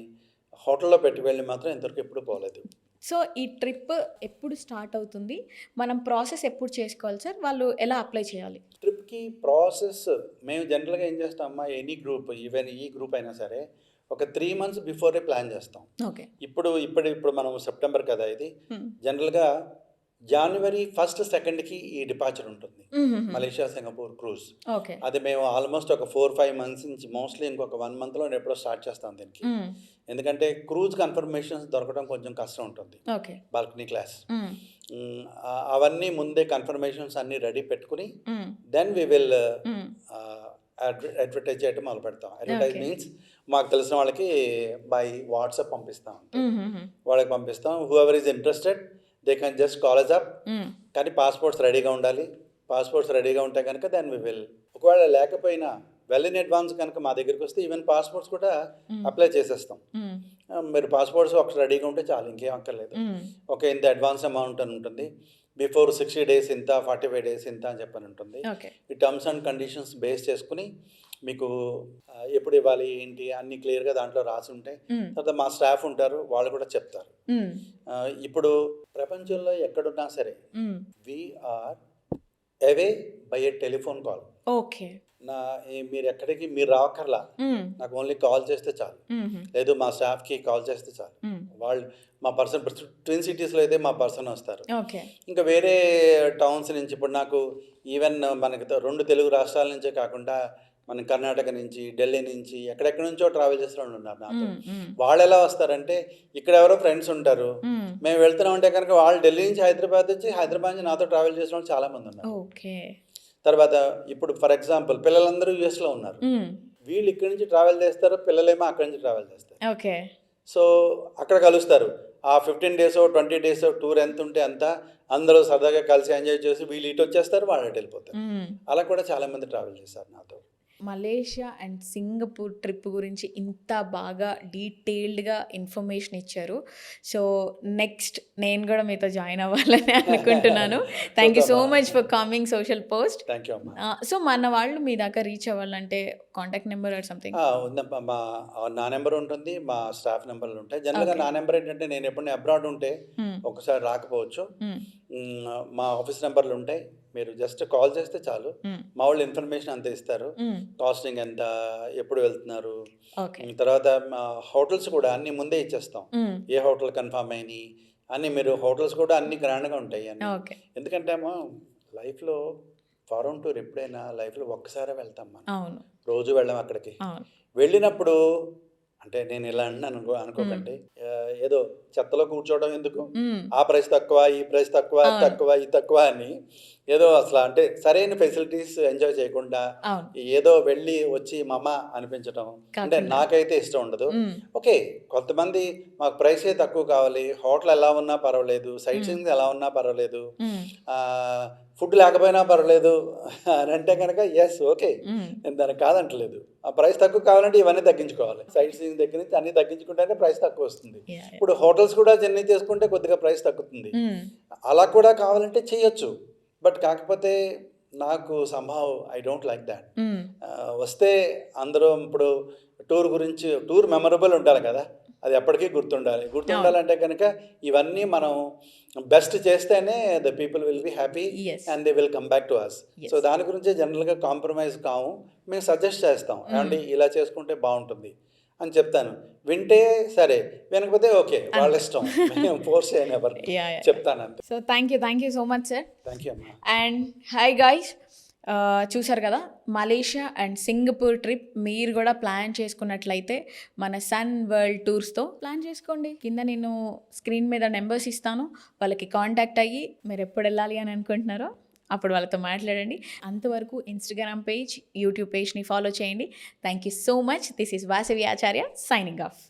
హోటల్లో పెట్టుకెళ్ళి మాత్రం ఇంతవరకు ఎప్పుడు పోలేదు. సో ఈ ట్రిప్ ఎప్పుడు స్టార్ట్ అవుతుంది? మనం ప్రాసెస్ ఎప్పుడు చేసుకోవాలి సార్? వాళ్ళు ఎలా అప్లై చేయాలి? ట్రిప్‌కి ప్రాసెస్ మేము జనరల్‌గా ఏం చేస్తామమ్మా, ఎనీ గ్రూప్ ఈవెన్ ఈ గ్రూప్ అయినా సరే ఒక 3 months బిఫోరే ప్లాన్ చేస్తాం. ఓకే. ఇప్పుడు మనం సెప్టెంబర్ కదా ఇది. జనరల్‌గా జనవరి 1st, 2కి ఈ డిపార్చర్ ఉంటుంది. Malaysia Singapore cruise. ఓకే. అది మేము ఆల్మోస్ట్ ఒక 4-5 months నుంచి మోస్ట్లీ ఇంకొక 1 monthలో ఎప్పుడో స్టార్ట్ చేస్తాం దీనికి. ఎందుకంటే క్రూజ్ కన్ఫర్మేషన్స్ దొరకడం కొంచెం కష్టం ఉంటుంది. ఓకే. బాల్కనీ క్లాస్ అవన్నీ ముందే కన్ఫర్మేషన్స్ అన్నీ రెడీ పెట్టుకుని దెన్ వి విల్ అడ్వర్టైజ్ చేయడం మొదలు పెడతాం. అడ్వర్టైజ్ మీన్స్ మాకు తెలిసిన వాళ్ళకి బై వాట్సాప్ పంపిస్తాం. వాళ్ళకి పంపిస్తాం. Who ever is interested they can just call us up. కానీ పాస్పోర్ట్స్ రెడీగా ఉండాలి. పాస్పోర్ట్స్ రెడీగా ఉంటే కనుక దెన్ వి విల్. ఒకవేళ లేకపోయినా వెల్ ఇన్ అడ్వాన్స్ కనుక మా దగ్గరికి వస్తే ఈవెన్ పాస్పోర్ట్స్ కూడా అప్లై చేసేస్తాం. మీరు పాస్పోర్ట్స్ ఒకటి రెడీగా ఉంటే చాలు, ఇంకేం అక్కర్లేదు. ఓకే, ఇంత అడ్వాన్స్ అమౌంట్ అని ఉంటుంది. బిఫోర్ 60 days ఇంత, 45 days ఇంత అని చెప్పని ఉంటుంది. ఈ టర్మ్స్ అండ్ కండిషన్స్ బేస్ చేసుకుని మీకు ఎప్పుడు ఇవ్వాలి ఏంటి అన్ని క్లియర్గా దాంట్లో రాసి ఉంటాయి. తర్వాత మా స్టాఫ్ ఉంటారు, వాళ్ళు కూడా చెప్తారు. ఇప్పుడు ప్రపంచంలో ఎక్కడున్నా సరే we are away by a telephone call. Okay. మీరు ఎక్కడికి మీరు రావక్కర్లా, నాకు ఓన్లీ కాల్ చేస్తే చాలు, లేదు మా స్టాఫ్కి కాల్ చేస్తే చాలు. వాళ్ళు మా పర్సన్ ట్విన్ సిటీస్లో అయితే మా పర్సన్ వస్తారు. ఇంకా వేరే టౌన్స్ నుంచి ఇప్పుడు నాకు ఈవెన్ మనకి 2 తెలుగు రాష్ట్రాల నుంచే కాకుండా మన కర్ణాటక నుంచి, ఢిల్లీ నుంచి, ఎక్కడెక్కడి నుంచో ట్రావెల్ చేసిన వాళ్ళు ఉన్నారు నాతో. వాళ్ళు ఎలా వస్తారంటే ఇక్కడ ఎవరో ఫ్రెండ్స్ ఉంటారు, మేము వెళ్తున్నామంటే కనుక వాళ్ళు ఢిల్లీ నుంచి హైదరాబాద్ వచ్చి, హైదరాబాద్ నుంచి నాతో ట్రావెల్ చేసిన వాళ్ళు చాలామంది ఉన్నారు. తర్వాత ఇప్పుడు ఫర్ ఎగ్జాంపుల్ పిల్లలందరూ యూఎస్లో ఉన్నారు, వీళ్ళు ఇక్కడి నుంచి ట్రావెల్ చేస్తారు, పిల్లలేమో అక్కడి నుంచి ట్రావెల్ చేస్తారు. సో అక్కడ కలుస్తారు. ఆ 15 days 20 days టూర్ ఎంత ఉంటే అంత అందరూ సరదాగా కలిసి ఎంజాయ్ చేసి వీళ్ళు ఇటు వచ్చేస్తారు, వాళ్ళు అటు వెళ్ళిపోతారు. అలా కూడా చాలామంది ట్రావెల్ చేస్తారు నాతో. మలేషియా అండ్ సింగపూర్ ట్రిప్ గురించి ఇంత బాగా డీటెయిల్డ్గా ఇన్ఫర్మేషన్ ఇచ్చారు. సో నెక్స్ట్ నేను కూడా మీతో జాయిన్ అవ్వాలని అనుకుంటున్నాను. Thank you so much for coming social post. Thank you అమ్మా. సో మన వాళ్ళు మీ దాకా రీచ్ అవ్వాలంటే కాంటాక్ట్ నెంబర్ ఆర్ సంథింగ్ ఉందమ్మా. నా నెంబర్ ఉంటుంది, మా స్టాఫ్ నెంబర్లు ఉంటాయి. జనరల్గా నా నెంబర్ ఏంటంటే నేను ఎప్పుడైనా అబ్రాడ్ ఉంటే ఒకసారి రాకపోవచ్చు, మా ఆఫీస్ నెంబర్లు ఉంటాయి, మీరు జస్ట్ కాల్ చేస్తే చాలు, మా వాళ్ళు ఇన్ఫర్మేషన్ అంతా ఇస్తారు. కాస్టింగ్ ఎంత, ఎప్పుడు వెళ్తున్నారు, తర్వాత హోటల్స్ కూడా అన్ని ముందే ఇచ్చేస్తాం. ఏ హోటల్ కన్ఫర్మ్ అయినాయి అన్ని, మీరు హోటల్స్ కూడా అన్ని గ్రాండ్గా ఉంటాయి అన్ని. ఎందుకంటే ఏమో లైఫ్లో ఫారెన్ టూర్ ఎప్పుడైనా లైఫ్లో ఒక్కసారే వెళ్తాం మనం, రోజు వెళ్ళాం అక్కడికి. వెళ్ళినప్పుడు అంటే నేను ఇలా అన్నాను అనుకోకండి, ఏదో చెత్తలో కూర్చోవడం ఎందుకు, ఆ ప్రైస్ తక్కువ, ఈ ప్రైస్ తక్కువ, తక్కువ, ఈ తక్కువ అని ఏదో అసలు అంటే సరైన ఫెసిలిటీస్ ఎంజాయ్ చేయకుండా ఏదో వెళ్ళి వచ్చి మమ అనిపించడం అంటే నాకైతే ఇష్టం ఉండదు. ఓకే, కొంతమంది మాకు ప్రైసే తక్కువ కావాలి, హోటల్ ఎలా ఉన్నా పర్వాలేదు, సైట్ సీయింగ్ ఎలా ఉన్నా పర్వాలేదు, ఫుడ్ లేకపోయినా పర్వాలేదు అని అంటే కనుక ఎస్ ఓకే, నేను దానికి కాదంటలేదు. ఆ ప్రైస్ తక్కువ కావాలంటే ఇవన్నీ తగ్గించుకోవాలి, సైట్ సీయింగ్ దగ్గర నుంచి అన్ని తగ్గించుకుంటేనే ప్రైస్ తక్కువ వస్తుంది. ఇప్పుడు హోటల్స్ కూడా చెన్నై చేసుకుంటే కొద్దిగా ప్రైస్ తగ్గుతుంది, అలా కూడా కావాలంటే చేయొచ్చు. బట్ కాకపోతే నాకు సంభవ్ ఐ డోంట్ లైక్ దాట్. వస్తే అందరూ ఇప్పుడు టూర్ గురించి టూర్ మెమరబుల్ ఉండాలి కదా, అది ఎప్పటికీ గుర్తుండాలంటే కనుక ఇవన్నీ మనం బెస్ట్ చేస్తేనే the people will be happy and they will come back to us. So దాని గురించే జనరల్గా కాంప్రమైజ్ కాము, మేము సజెస్ట్ చేస్తాం, ఏమండి ఇలా చేసుకుంటే బాగుంటుంది అని చెప్తాను. వింటే సరే, వినకపోతే ఓకే, వాళ్ళ ఇష్టం, మేము ఫోర్స్ చేయను ఎవరు, చెప్తాను అంతే. So thank you so much sir. Thank you అమ్మా. అండ్ హాయ్ గైస్, చూసారు కదా, మలేషియా అండ్ సింగపూర్ ట్రిప్ మీరు కూడా ప్లాన్ చేసుకున్నట్లయితే మన సన్ వరల్డ్ టూర్స్తో ప్లాన్ చేసుకోండి. కింద నేను స్క్రీన్ మీద నెంబర్స్ ఇస్తాను, వాళ్ళకి కాంటాక్ట్ అయ్యి మీరు ఎప్పుడు వెళ్ళాలి అని అనుకుంటున్నారో అప్పుడు వాళ్ళతో మాట్లాడండి. అంతవరకు ఇన్స్టాగ్రామ్ పేజ్, యూట్యూబ్ పేజ్ని ఫాలో చేయండి. Thank you so much. This is Vasavi Acharya signing off.